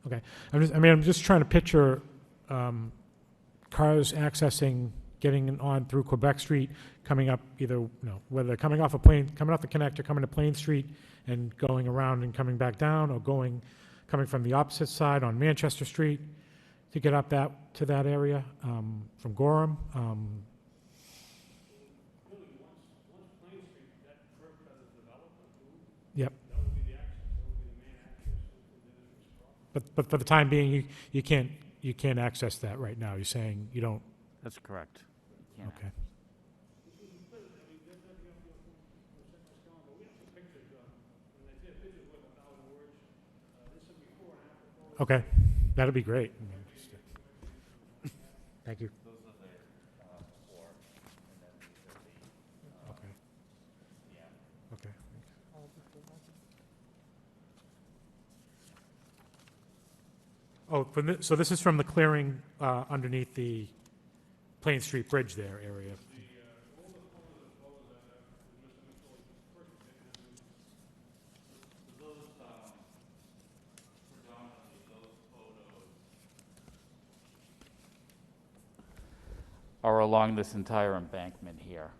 Okay, I'm just trying to picture cars accessing, getting on through Quebec Street, coming up either, whether they're coming off coming off the connector, coming to Plain Street and going around and coming back down, or coming from the opposite side on Manchester Street to get up to that area from Gorham. Yep. But for the time being, you can't access that right now. You're saying you don't. That's correct. You can't Okay. Okay, that'd be great. Thank you. Okay. Okay. Oh, so this is from the clearing underneath the Plain Street Bridge there area? are along this entire embankment here,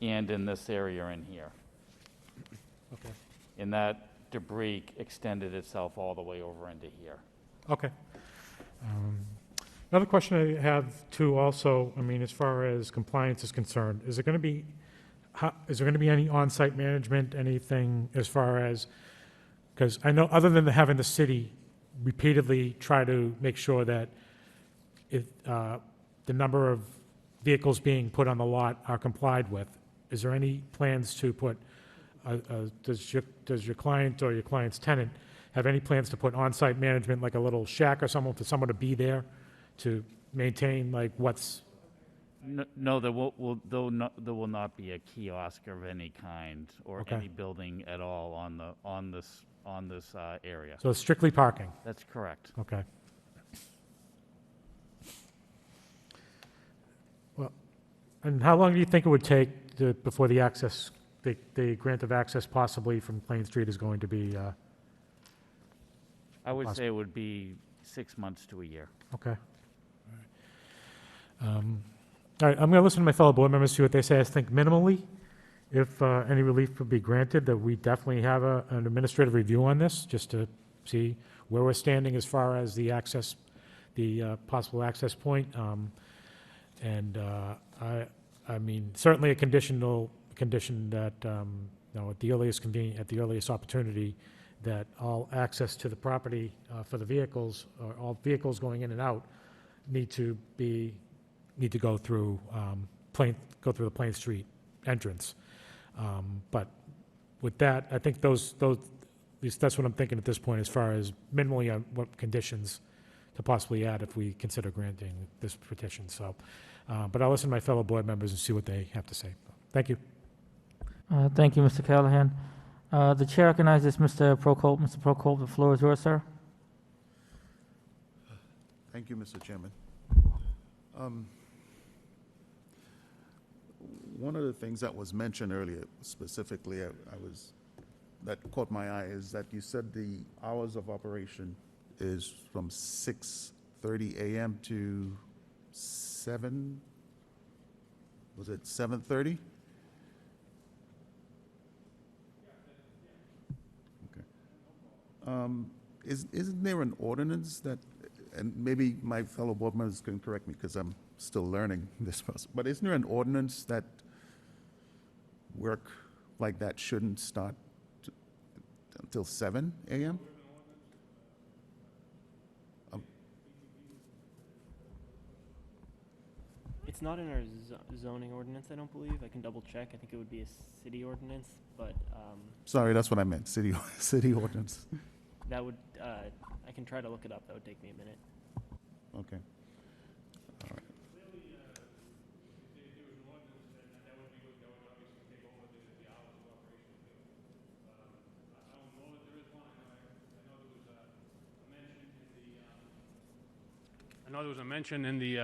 and in this area in here. Okay. And that debris extended itself all the way over into here. Okay. Another question I have too also, I mean, as far as compliance is concerned, is there going to be, is there going to be any on-site management, anything as far as, because I know other than having the city repeatedly try to make sure that the number of vehicles being put on the lot are complied with, is there any plans to put, does your client or your client's tenant have any plans to put on-site management, like a little shack or someone, for someone to be there to maintain like what's, No, there will not be a kiosk of any kind or Okay. any building at all on this area. so it's strictly parking? That's correct. Okay. Well, and how long do you think it would take before the access, the grant of access possibly from Plain Street is going to be, I would Awesome. say it would be 6 months to a year. okay? All right, I'm going to listen to my fellow board members, see what they say. I think minimally, if any relief would be granted, that we definitely have an administrative review on this, just to see where we're standing as far as the access, the possible access point. I mean, certainly a condition that, at the earliest convenient, at the earliest opportunity, that all access to the property for the vehicles, or all vehicles going in and out, need to go through the Plain Street entrance. But with that, I think at least that's what I'm thinking at this point, as far as minimally on what conditions to possibly add if we consider granting this petition. So, but I'll listen to my fellow board members and see what they have to say. Thank you. Thank you, Mr. Callahan. The chair recognizes Mr. Prokop. Mr. Prokop, the floor is yours, sir. Thank you, Mr. Chairman. One of the things that was mentioned earlier, specifically, that caught my eye, is that you said the hours of operation is from 6:30 a.m. to 7, was it 7:30? Okay. Isn't there an ordinance that, and maybe my fellow board members can correct me because I'm still learning this process, but isn't there an ordinance that work like that shouldn't start until 7 a.m.? It's not in our zoning ordinance, I don't believe. I can double check. I think it would be a city ordinance, but Sorry, that's what I meant, city ordinance. that would, I can try to look it up. That would take me a minute. Okay. All right. I know there was a mention in the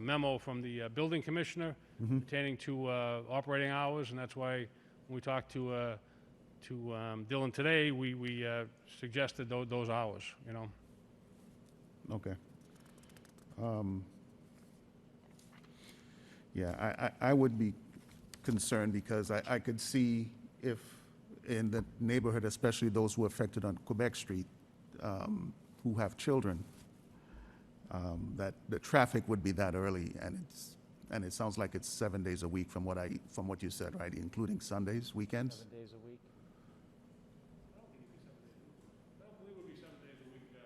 memo from the building commissioner pertaining to operating hours, and that's why when we talked to Dylan today, we suggested those hours, you know. Okay. Yeah, I would be concerned because I could see if in the neighborhood, especially those who are affected on Quebec Street, who have children, that the traffic would be that early, and it sounds like it's 7 days a week from what you said, right, including Sundays, weekends? 7 days a week? I don't believe it would be 7 days a week, no,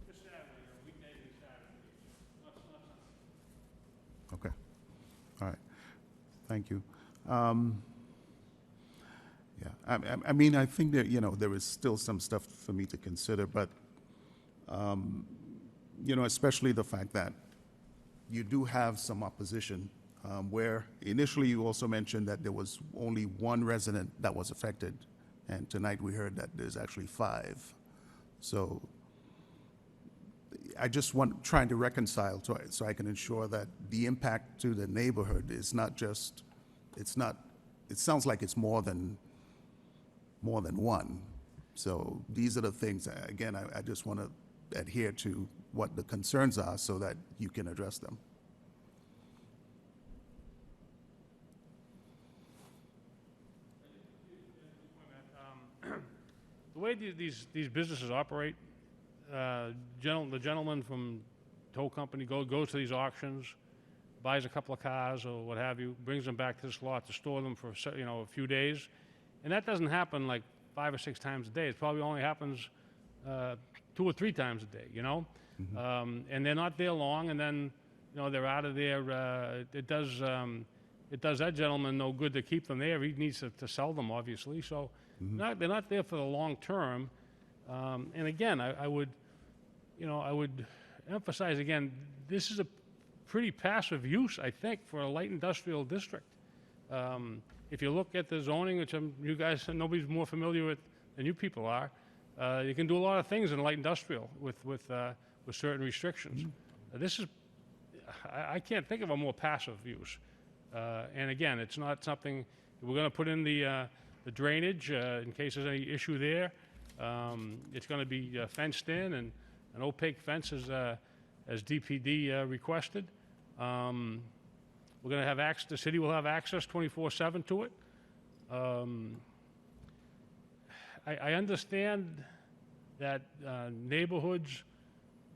just Saturday, or weekdays and Saturdays, not Sunday. Okay. All right. Thank you. Yeah, I mean, I think that, there is still some stuff for me to consider, but, especially the fact that you do have some opposition, where initially you also mentioned that there was only one resident that was affected, and tonight we heard that there's actually 5. So I just trying to reconcile so I can ensure that the impact to the neighborhood is not just, it sounds like it's more than one. So these are the things, again, I just want to adhere to what the concerns are so that you can address them. The way these businesses operate, the gentleman from tow company goes to these auctions, buys a couple of cars or what have you, brings them back to this lot to store them for a few days, and that doesn't happen like 5 or 6 times a day. It probably only happens 2 or 3 times a day, and they're not there long, and then they're out of there. It does that gentleman no good to keep them there. He needs to sell them, obviously. So they're not there for the long term. And again, I would emphasize again, this is a pretty passive use, I think, for a light industrial district. If you look at the zoning, which you guys, nobody's more familiar with than you people are, you can do a lot of things in light industrial with certain restrictions. This is, I can't think of a more passive use. And again, it's not something, we're going to put in the drainage in case there's any issue there. It's going to be fenced in and an opaque fence as DPD requested. We're going to have access, the city will have access 24/7 to it. I understand that neighborhoods,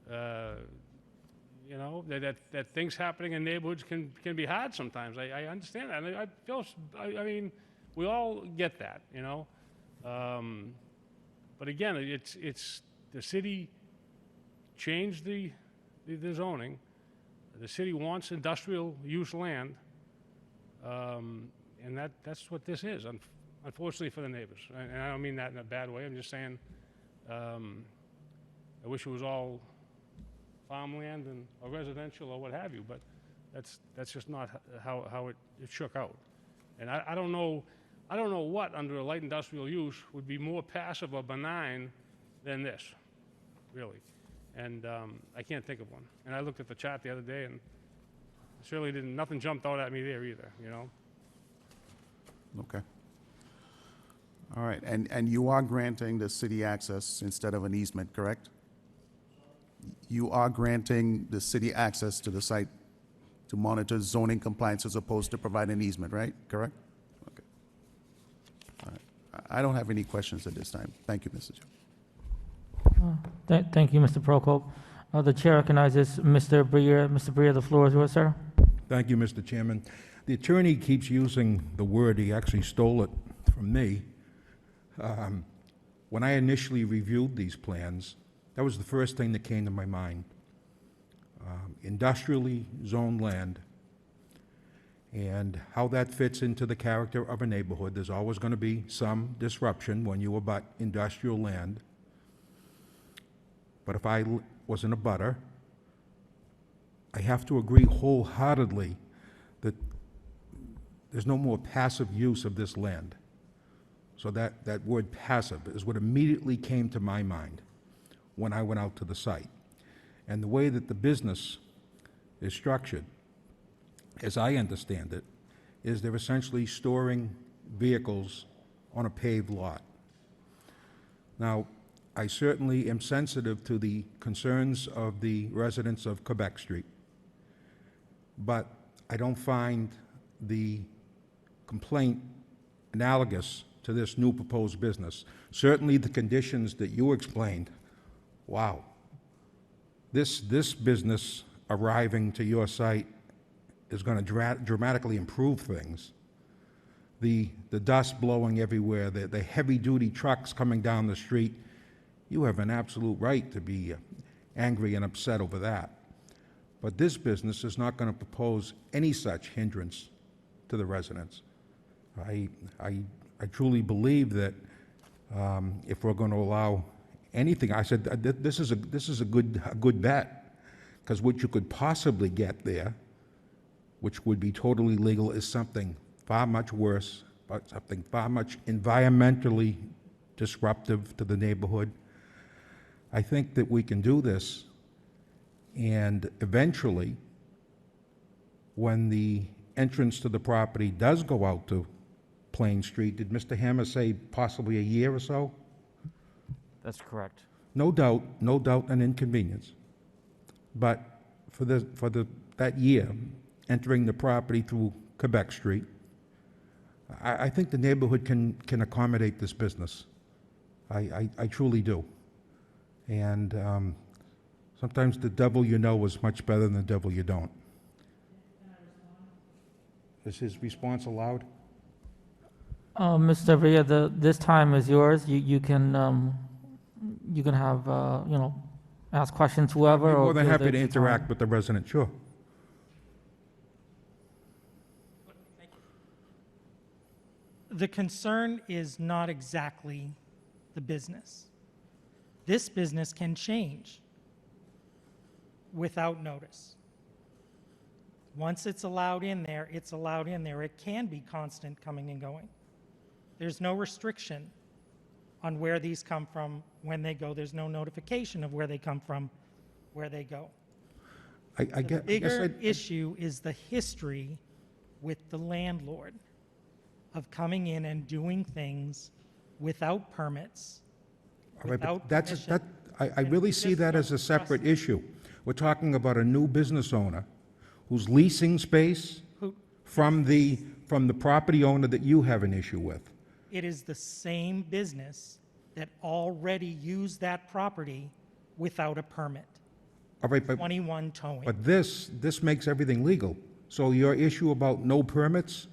that things happening in neighborhoods can be hard sometimes. I understand that. I mean, we all get that, But again, it's the city changed the zoning. The city wants industrial use land, and that's what this is, unfortunately for the neighbors. And I don't mean that in a bad way. I'm just saying, I wish it was all farmland or residential or what have you, but that's just not how it shook out. And I don't know what under a light industrial use would be more passive or benign than this, really. And I can't think of one. And I looked at the chart the other day, and certainly nothing jumped out at me there either, Okay. All right, and you are granting the city access instead of an easement, correct? You are granting the city access to the site to monitor zoning compliance as opposed to provide an easement, right? Correct? Okay. All right. I don't have any questions at this time. Thank you, Mr. Chair. Thank you, Mr. Prokop. The chair recognizes Mr. Breer. Mr. Breer, the floor is yours, sir. Thank you, Mr. Chairman. The attorney keeps using the word, he actually stole it from me. When I initially reviewed these plans, that was the first thing that came to my mind. Industrially zoned land and how that fits into the character of a neighborhood. There's always going to be some disruption when you abut industrial land. But if I wasn't a butter, I have to agree wholeheartedly that there's no more passive use of this land. So that word passive is what immediately came to my mind when I went out to the site. And the way that the business is structured, as I understand it, is they're essentially storing vehicles on a paved lot. Now, I certainly am sensitive to the concerns of the residents of Quebec Street, but I don't find the complaint analogous to this new proposed business. Certainly the conditions that you explained, wow. This business arriving to your site is going to dramatically improve things. The dust blowing everywhere, the heavy-duty trucks coming down the street, you have an absolute right to be angry and upset over that. But this business is not going to propose any such hindrance to the residents. I truly believe that if we're going to allow anything, I said this is a good bet, because what you could possibly get there, which would be totally legal, is something far much worse, but something far much environmentally disruptive to the neighborhood. I think that we can do this, and eventually, when the entrance to the property does go out to Plain Street, did Mr. Hammer say possibly a year or so? That's correct. no doubt an inconvenience. But for that year, entering the property through Quebec Street, I think the neighborhood can accommodate this business. I truly do. And sometimes the devil you know is much better than the devil you don't. Is his response allowed? Mr. Villa, this time is yours. You can have, ask questions whoever. I'm or more than give happy the to time. interact with the resident, sure. The concern is not exactly the business. This business can change without notice. Once it's allowed in there, it's allowed in there. It can be constant coming and going. There's no restriction on where these come from, when they go. There's no notification of where they come from, where they go. I The guess bigger issue is the history with the landlord of coming in and doing things without permits, All right, but without that's, permission. I and really we see just that don't as a separate trust- issue. We're talking about a new business owner who's leasing space Who- from the property owner that you have an issue with. It is the same business that already used that property without a permit. All right, but 21 towing. this makes everything legal. So your issue about no permits,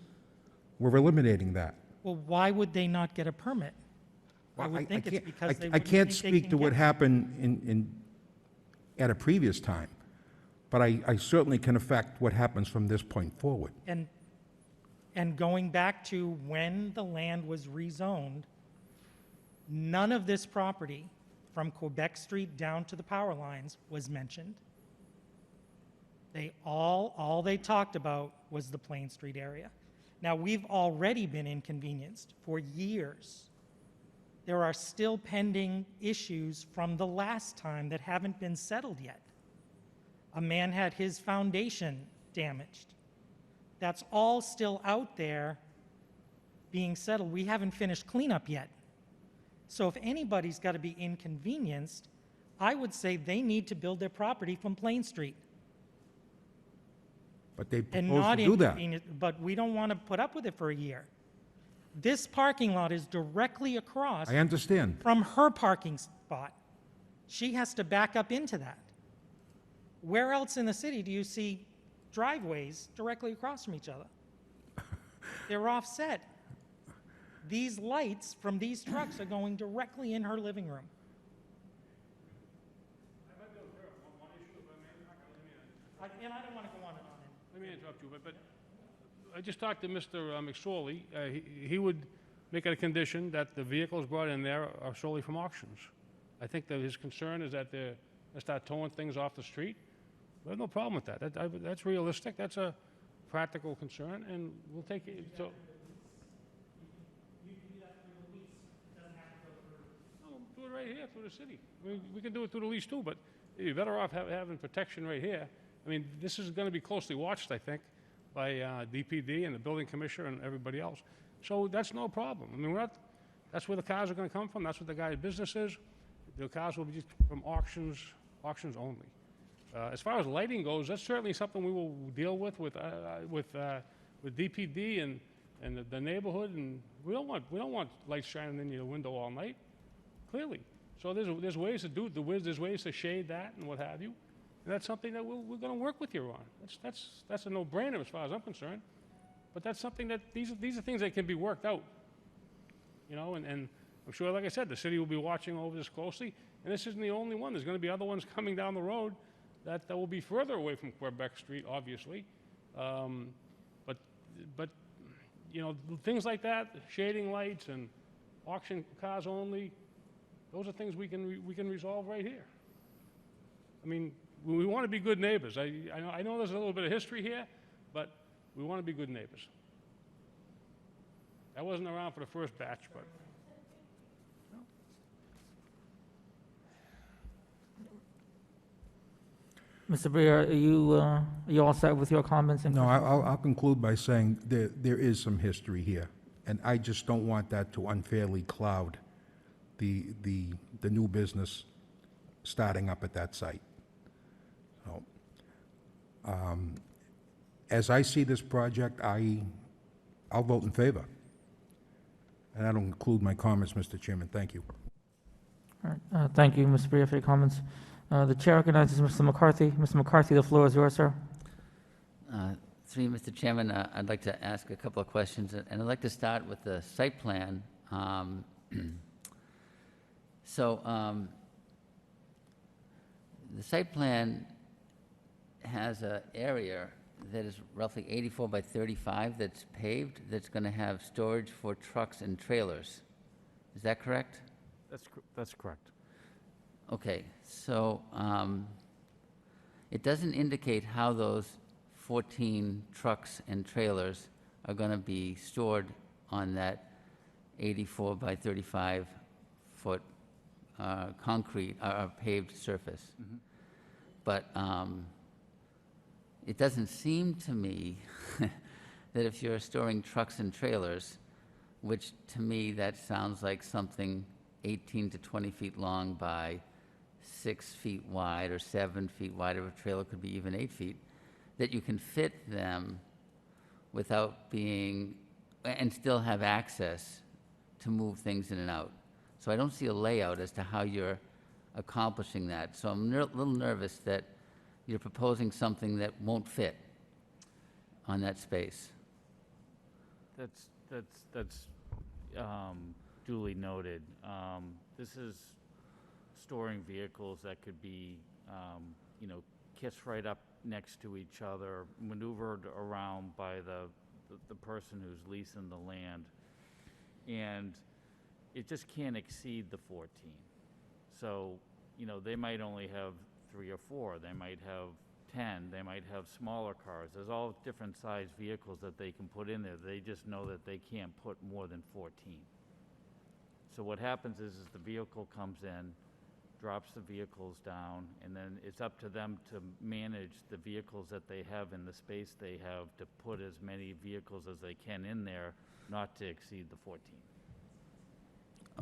we're eliminating that. Well, why would they not get a permit? I Well, would think it's can't- because they I wouldn't can't think they speak can to what get- happened at a previous time, but I certainly can affect what happens from this point forward. And going back to when the land was rezoned, none of this property from Quebec Street down to the power lines was mentioned. All they talked about was the Plain Street area. Now, we've already been inconvenienced for years. There are still pending issues from the last time that haven't been settled yet. A man had his foundation damaged. That's all still out there being settled. We haven't finished cleanup yet. So if anybody's got to be inconvenienced, I would say they need to build their property from Plain Street. But they And propose not to do that. inconvenient, but we don't want to put up with it for a year. This parking lot is directly across I understand. from her parking spot. She has to back up into that. Where else in the city do you see driveways directly across from each other? They're offset. These lights from these trucks are going directly in her living room. And I don't want to go on and on. Let me interrupt you, but I just talked to Mr. McSorley. He would make it a condition that the vehicles brought in there are solely from auctions. I think that his concern is that they're gonna start towing things off the street. We have no problem with that. That's realistic. That's a practical concern, and we'll take it. So, no, do it right here through the city. We can do it through the lease too, but you're better off having protection right here. I mean, this is going to be closely watched, I think, by DPD and the building commissioner and everybody else. So that's no problem. I mean, that's where the cars are going to come from. That's what the guy's business is. The cars will be just from auctions only. As far as lighting goes, that's certainly something we will deal with DPD and the neighborhood. And we don't want lights shining in your window all night. Clearly. So there's ways to do it. There's ways to shade that and what have you. And that's something that we're going to work with you on. That's a no-brainer as far as I'm concerned. But that's something that these are things that can be worked out. You know, and I'm sure, like I said, the city will be watching over this closely. And this isn't the only one. There's going to be other ones coming down the road that will be further away from Quebec Street, obviously. But you know, things like that, shading lights and auction cars only, those are things we can resolve right here. I mean, we want to be good neighbors. I know there's a little bit of history here, but we want to be good neighbors. I wasn't around for the first batch, but. Mr. Breer, are you all set with your comments? And No, I'll conclude by saying there is some history here, and I just don't want that to unfairly cloud the new business starting up at that site. So, as I see this project, I'll vote in favor. And that'll include my comments, Mr. Chairman. Thank you. All right, thank you, Mr. Bria, for your comments. The chair recognizes Mr. McCarthy. Mr. McCarthy, the floor is yours, sir. Through you, Mr. Chairman, I'd like to ask a couple of questions, and I'd like to start with the site plan. The site plan has an area that is roughly 84 by 35 that's paved, that's going to have storage for trucks and trailers. Is that correct? That's correct. Okay, so it doesn't indicate how those 14 trucks and trailers are going to be stored on that 84 by 35 foot concrete paved surface. But it doesn't seem to me that if you're storing trucks and trailers, which to me that sounds like something 18 to 20 feet long by 6 feet wide or 7 feet wide, or a trailer could be even 8 feet, that you can fit them without being, and still have access to move things in and out. So I don't see a layout as to how you're accomplishing that. So I'm a little nervous that you're proposing something that won't fit on that space. That's duly noted. This is storing vehicles that could be, kissed right up next to each other, maneuvered around by the person who's leasing the land. And it just can't exceed the 14. So, they might only have 3 or 4, they might have 10, they might have smaller cars. There's all different size vehicles that they can put in there. They just know that they can't put more than 14. So what happens is the vehicle comes in, drops the vehicles down, and then it's up to them to manage the vehicles that they have in the space they have to put as many vehicles as they can in there, not to exceed the 14.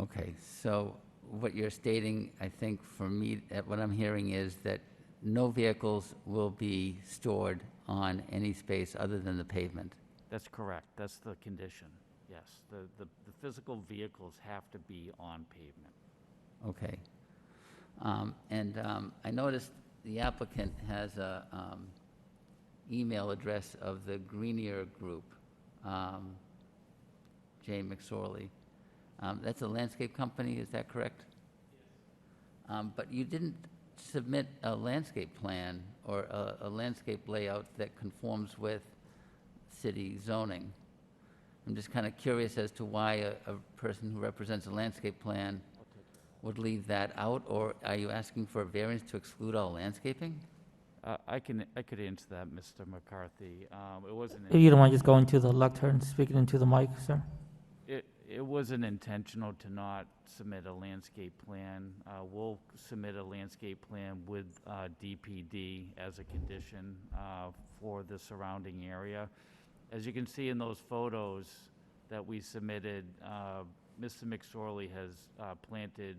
Okay, so what you're stating, I think for me, what I'm hearing is that no vehicles will be stored on any space other than the pavement. That's correct. That's the condition. Yes, the physical vehicles have to be on pavement. Okay. I noticed the applicant has a email address of the Greenier Group, Jay McSorley. That's a landscape company, is that correct? Yes. But you didn't submit a landscape plan or a landscape layout that conforms with city zoning. I'm just kind of curious as to why a person who represents a landscape plan would leave that out, or are you asking for a variance to exclude all landscaping? I could answer that, Mr. McCarthy. It wasn't. If you don't mind just going to the lectern, speaking into the mic, sir. It wasn't intentional to not submit a landscape plan. We'll submit a landscape plan with DPD as a condition for the surrounding area. As you can see in those photos that we submitted, Mr. McSorley has planted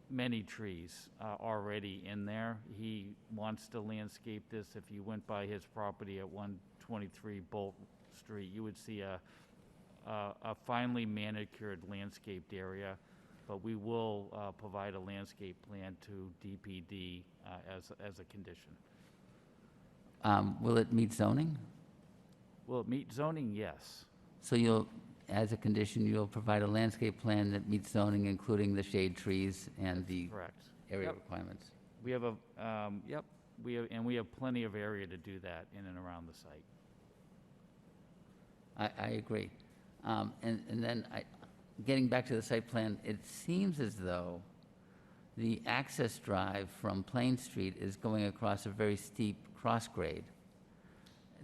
many trees already in there. He wants to landscape this. If you went by his property at 123 Bolt Street, you would see a finely manicured landscaped area, but we will provide a landscape plan to DPD as a condition. Will it meet zoning? Will it meet zoning? Yes. So you'll, as a condition, you'll provide a landscape plan that meets zoning, including the shade trees and the Correct. area Yep. requirements? We have we have plenty of area to do that in and around the site. I agree. And then getting back to the site plan, it seems as though the access drive from Plain Street is going across a very steep cross grade,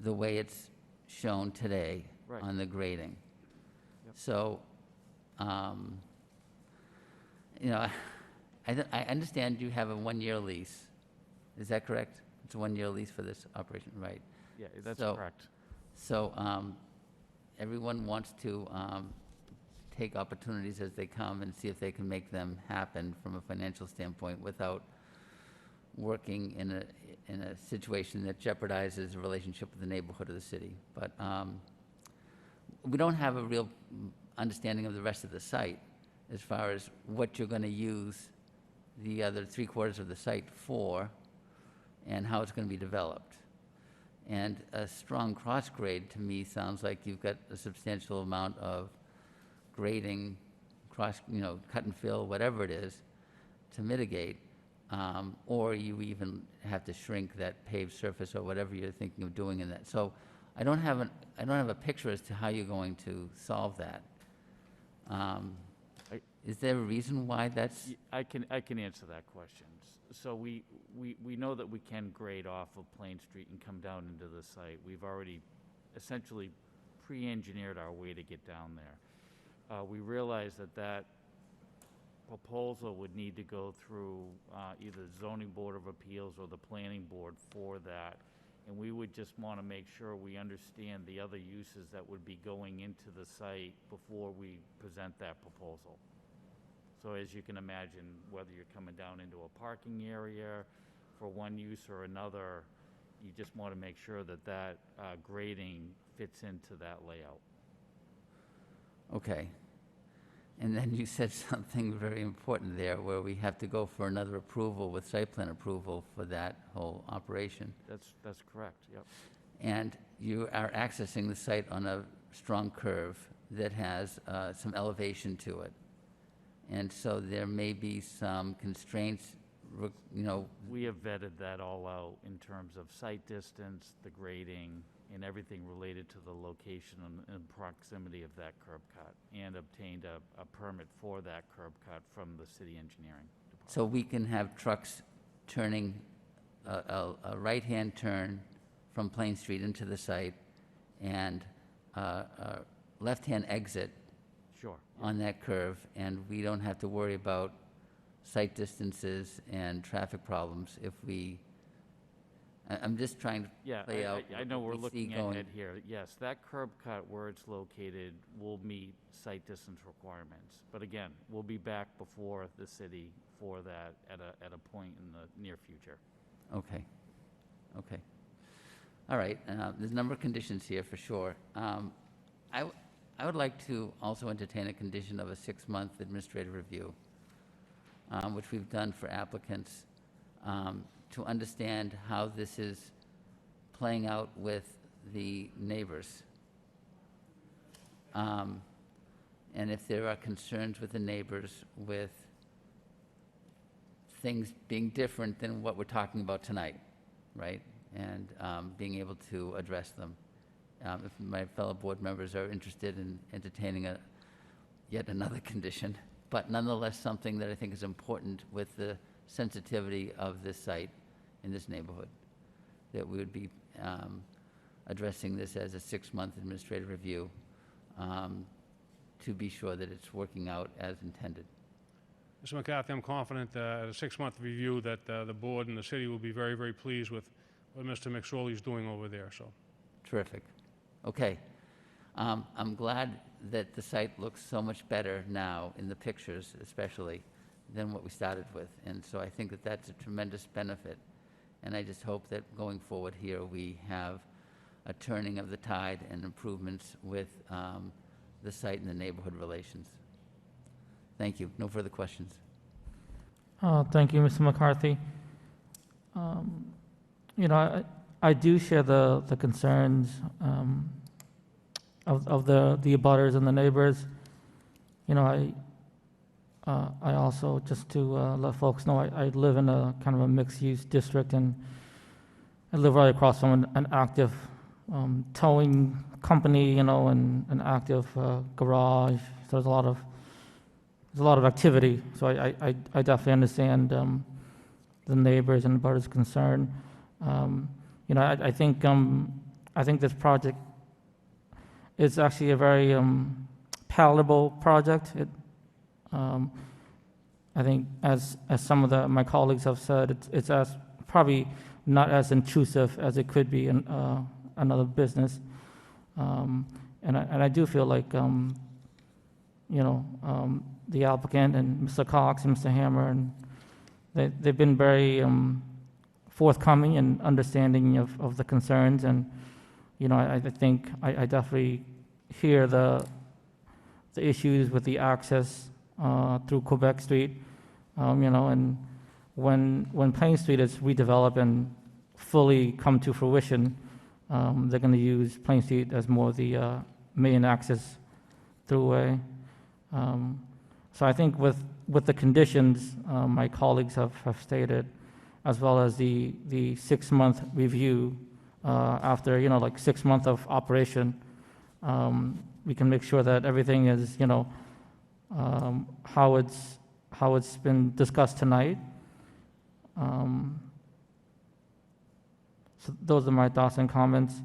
the way it's shown today Right. on the grading. Yep. So, I understand you have a 1-year lease. Is that correct? It's a 1-year lease for this operation, right? Yeah, that's So- correct. So everyone wants to take opportunities as they come and see if they can make them happen from a financial standpoint without working in a situation that jeopardizes the relationship with the neighborhood of the city. But we don't have a real understanding of the rest of the site as far as what you're going to use the other 3/4 of the site for and how it's going to be developed. And a strong cross grade to me sounds like you've got a substantial amount of grading, cut and fill, whatever it is, to mitigate. Or you even have to shrink that paved surface or whatever you're thinking of doing in that. So I don't have a picture as to how you're going to solve that. Is there a reason why that's? I can answer that question. So we know that we can grade off of Plain Street and come down into the site. We've already essentially pre-engineered our way to get down there. We realize that proposal would need to go through either the Zoning Board of Appeals or the Planning Board for that. And we would just want to make sure we understand the other uses that would be going into the site before we present that proposal. So as you can imagine, whether you're coming down into a parking area for one use or another, you just want to make sure that grading fits into that layout. Okay. And then you said something very important there, where we have to go for another approval with site plan approval for that whole operation. That's correct, yep. And you are accessing the site on a strong curve that has some elevation to it. And so there may be some constraints, We have vetted that all out in terms of site distance, the grading, and everything related to the location and proximity of that curb cut, and obtained a permit for that curb cut from the city engineering department. So we can have trucks turning a right-hand turn from Plain Street into the site and a left-hand exit Sure. on that curve, and we don't have to worry about site distances and traffic problems if we, I'm just trying to Yeah, play out. I know what we're we see looking going. ahead here. Yes, that curb cut where it's located will meet site distance requirements. But again, we'll be back before the city for that at a point in the near future. Okay, okay. All right, there's a number of conditions here for sure. I would like to also entertain a condition of a 6-month administrative review, which we've done for applicants, to understand how this is playing out with the neighbors. And if there are concerns with the neighbors with things being different than what we're talking about tonight, right? And being able to address them. If my fellow board members are interested in entertaining yet another condition, but nonetheless something that I think is important with the sensitivity of this site in this neighborhood, that we would be addressing this as a 6-month administrative review to be sure that it's working out as intended. Mr. McCarthy, I'm confident at a 6-month review that the board and the city will be very, very pleased with what Mr. McSorley is doing over there, so. Terrific. Okay. I'm glad that the site looks so much better now, in the pictures especially, than what we started with. And so I think that that's a tremendous benefit. And I just hope that going forward here, we have a turning of the tide and improvements with the site and the neighborhood relations. Thank you. No further questions. Thank you, Mr. McCarthy. I do share the concerns of the abutters and the neighbors. I also, just to let folks know, I live in a kind of a mixed-use district, and I live right across from an active towing company, and an active garage. So there's a lot of activity. So I definitely understand the neighbors and the abutters' concern. I think this project is actually a very palatable project. I think, as some of my colleagues have said, it's probably not as intrusive as it could be in another business. And I do feel like, the applicant and Mr. Cox and Mr. Hammer, and they've been very forthcoming and understanding of the concerns, and, I think I definitely hear the issues with the access through Quebec Street, and when Plain Street is redeveloped and fully come to fruition, they're going to use Plain Street as more the main access throughway. So I think with the conditions my colleagues have stated, as well as the 6-month review after, like 6 months of operation, we can make sure that everything is, how it's been discussed tonight. So those are my thoughts and comments.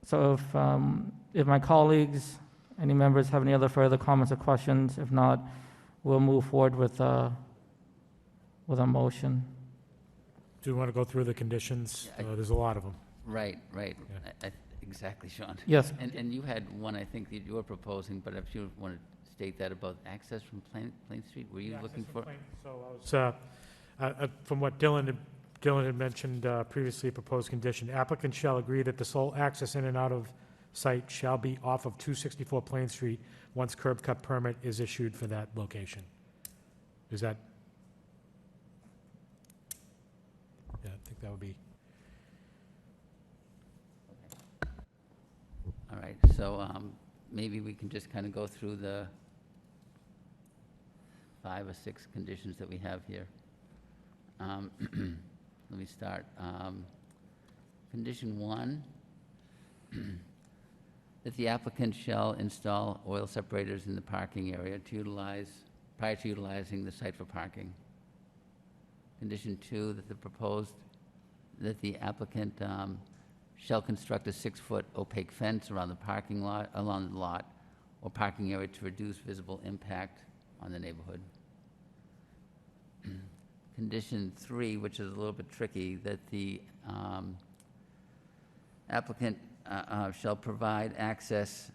So if my colleagues, any members have any other further comments or questions, if not, we'll move forward with a motion. Do you want to go through the conditions? Yeah, There's a lot of them. Right. Yeah. Exactly, Sean. Yes. And you had one, I think, that you were proposing, but if you want to state that about access from Plain Street, were you looking for? So from what Dylan had mentioned previously, proposed condition, applicant shall agree that the sole access in and out of site shall be off of 264 Plain Street once curb cut permit is issued for that location. Is that? Yeah, I think that would be. All right, so maybe we can just kind of go through the 5 or 6 conditions that we have here. Let me start. Condition 1, that the applicant shall install oil separators in the parking area prior to utilizing the site for parking. Condition 2, that the applicant shall construct a 6-foot opaque fence around the parking lot, along the lot or parking area to reduce visible impact on the neighborhood. Condition 3, which is a little bit tricky, that the applicant shall provide access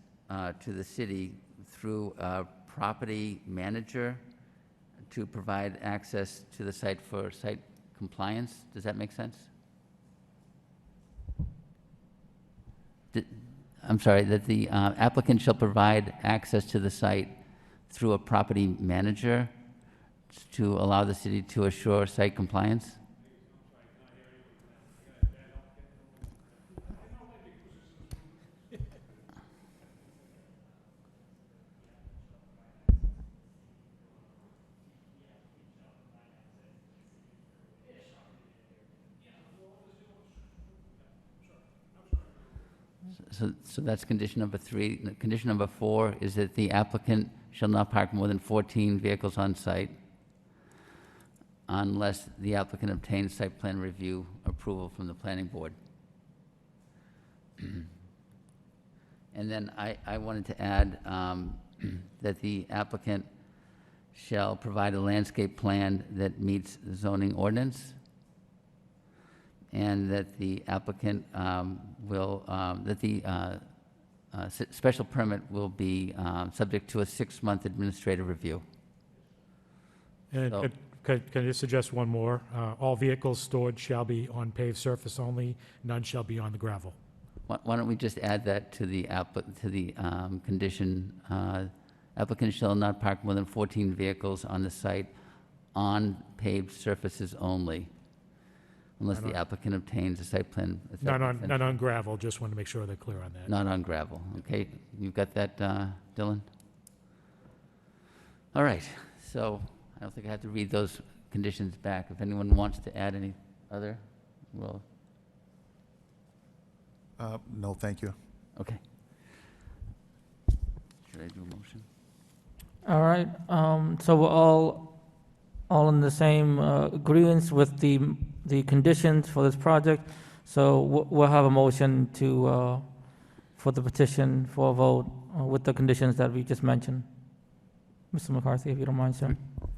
to the city through a property manager to provide access to the site for site compliance. Does that make sense? I'm sorry, that the applicant shall provide access to the site through a property manager to allow the city to assure site compliance? So that's condition number 3. Condition number 4 is that the applicant shall not park more than 14 vehicles on site unless the applicant obtains site plan review approval from the planning board. And then I wanted to add that the applicant shall provide a landscape plan that meets the zoning ordinance, and that the applicant special permit will be subject to a 6-month administrative review. And So- can I just suggest one more? All vehicles stored shall be on paved surface only, none shall be on the gravel. Why don't we just add that to the condition? Applicant shall not park more than 14 vehicles on the site on paved surfaces only, unless the applicant obtains a site plan. Not on gravel, just want to make sure they're clear on that. Not on gravel, okay? You've got that, Dylan? All right, so I don't think I have to read those conditions back. If anyone wants to add any other, well, No, thank you. okay. Should I do a motion? All right, so we're all in the same agreement with the conditions for this project. So we'll have a motion for the petition for a vote with the conditions that we just mentioned. Mr. McCarthy, if you don't mind, sir.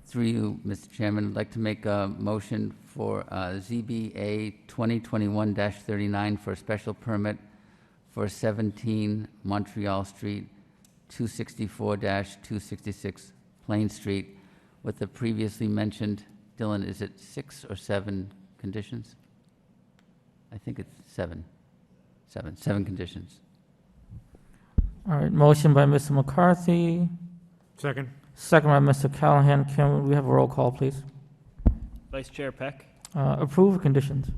Through you, Mr. Chairman, I'd like to make a motion for ZBA 2021-39 for a special permit for 17 Montreal Street, 264-266 Plain Street, with the previously mentioned, Dylan, is it 6 or 7 conditions? I think it's 7. 7 conditions. All right, motion by Mr. McCarthy, Second? second by Mr. Callahan. Can we have a roll call, please? Vice Chair Peck, Approve with conditions.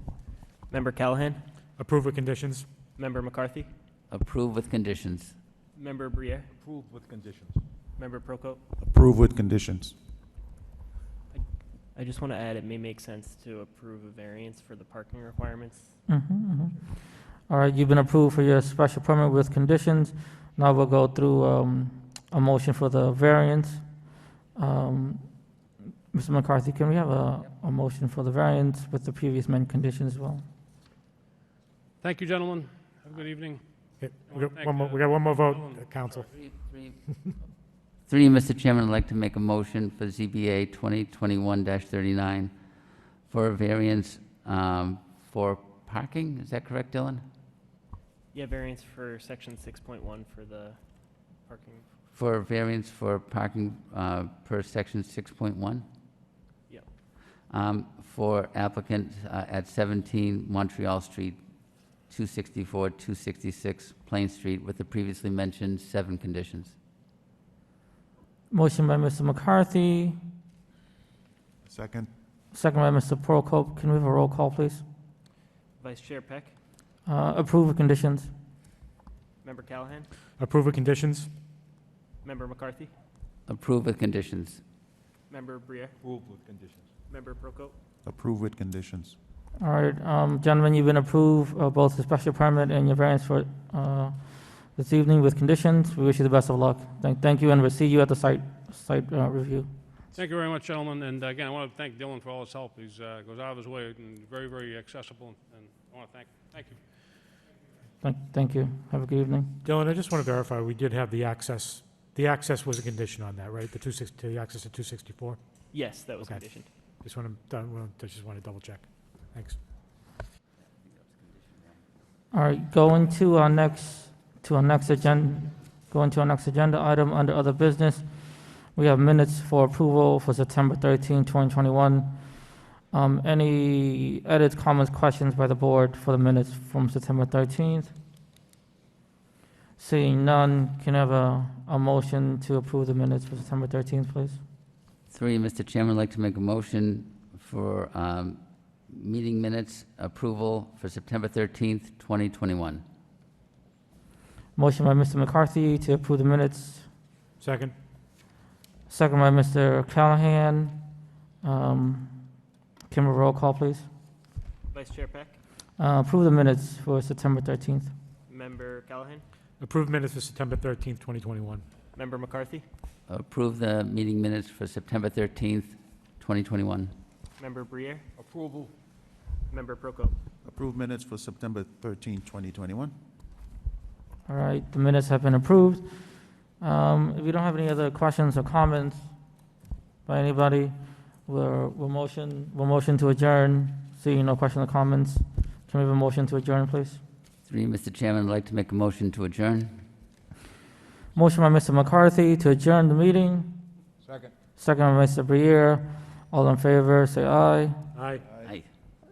Member Callahan, Approve with conditions? Member McCarthy, Approve with conditions. Member Briere, Approved with conditions. Member Procope. Approve with conditions. I just want to add, it may make sense to approve a variance for the parking requirements. All right, you've been approved for your special permit with conditions. Now we'll go through a motion for the variance. Mr. McCarthy, can we have a motion for the variance with the previous men conditions as well? Thank you, gentlemen. Have a good evening. Okay, I we wanna got thank, one more, we got one more vote, Dylan. council. Through you, Mr. Chairman, I'd like to make a motion for ZBA 2021-39 for a variance for parking. Is that correct, Dylan? Yeah, variance for section 6.1 for the parking. For a variance for parking per section 6.1? Yep. For applicant at 17 Montreal Street, 264-266 Plain Street, with the previously mentioned 7 conditions. Motion by Mr. McCarthy, Second? second by Mr. Prokop. Can we have a roll call, please? Vice Chair Peck, Approve with conditions. Member Callahan, Approve with conditions? Member McCarthy, Approve with conditions. Member Briere, Approved with conditions. Member Procope. Approve with conditions. All right, gentlemen, you've been approved both the special permit and your variance for this evening with conditions. We wish you the best of luck. Thank you, and we'll see you at the site review. Thank you very much, gentlemen. And again, I want to thank Dylan for all his help. He's goes out of his way and very, very accessible. And I want to thank you. Thank you. Have a good evening. Dylan, I just want to verify, we did have the access was a condition on that, right? The access to 264? Yes, that was Okay. conditioned. Just want to double check. Thanks. All right, going to our next agenda item under other business. We have minutes for approval for September 13, 2021. Any edits, comments, questions by the board for the minutes from September 13th? Seeing none, can I have a motion to approve the minutes for September 13th, please? Through you, Mr. Chairman, I'd like to make a motion for meeting minutes approval for September 13th, 2021. Motion by Mr. McCarthy to approve the minutes, Second? second by Mr. Callahan. Can we roll call, please? Vice Chair Peck, Approve the minutes for September 13th. Member Callahan, Approved minutes for September 13th, 2021. Member McCarthy, Approve the meeting minutes for September 13th, 2021. Member Briere, Approval. Member Procope. Approved minutes for September 13, 2021. All right, the minutes have been approved. If you don't have any other questions or comments by anybody, we'll motion to adjourn. Seeing no questions or comments, can we have a motion to adjourn, please? Through you, Mr. Chairman, I'd like to make a motion to adjourn. Motion by Mr. McCarthy to adjourn the meeting, Second. second by Mr. Briere. All in favor, say aye. Aye. Aye.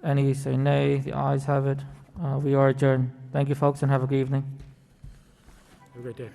Any say nay. The ayes have it. We are adjourned. Thank you, folks, and have a good evening. Have a great day.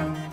Thank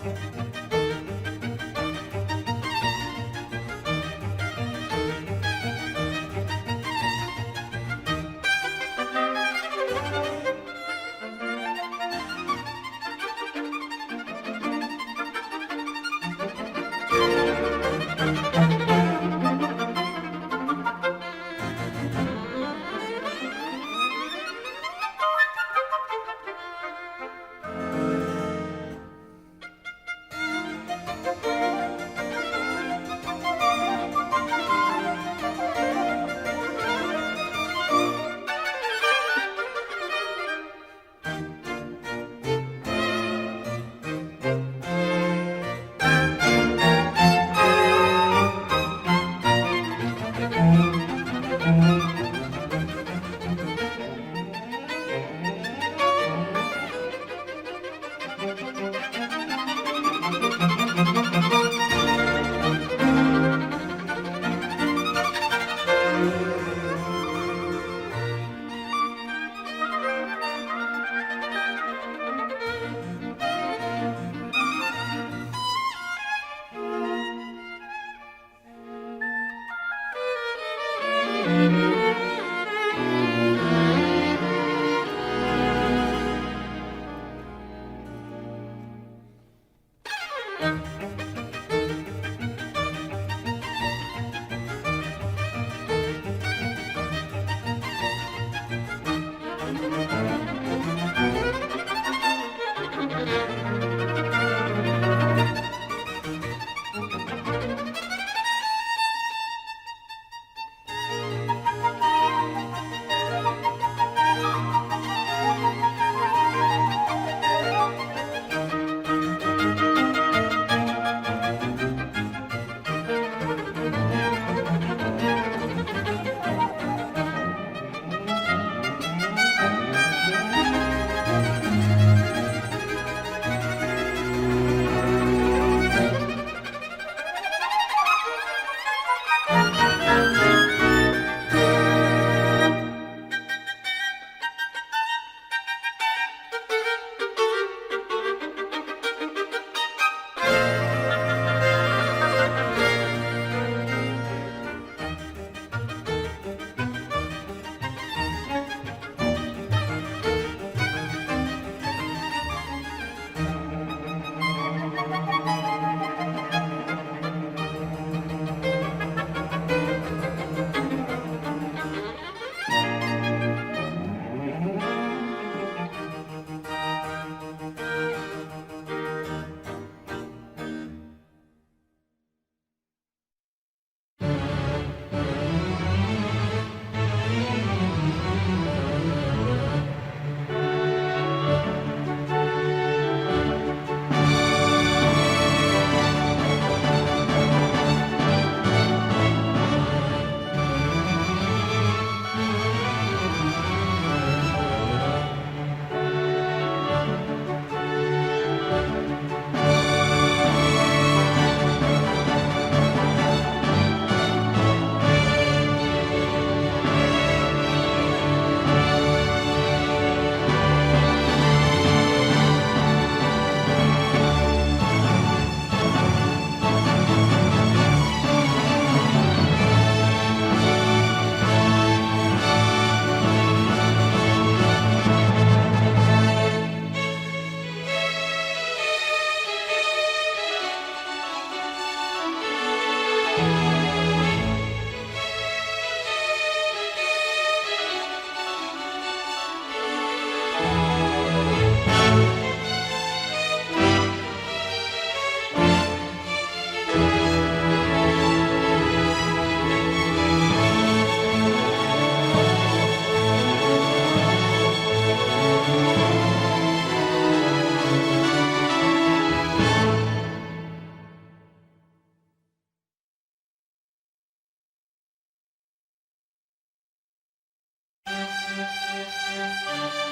you.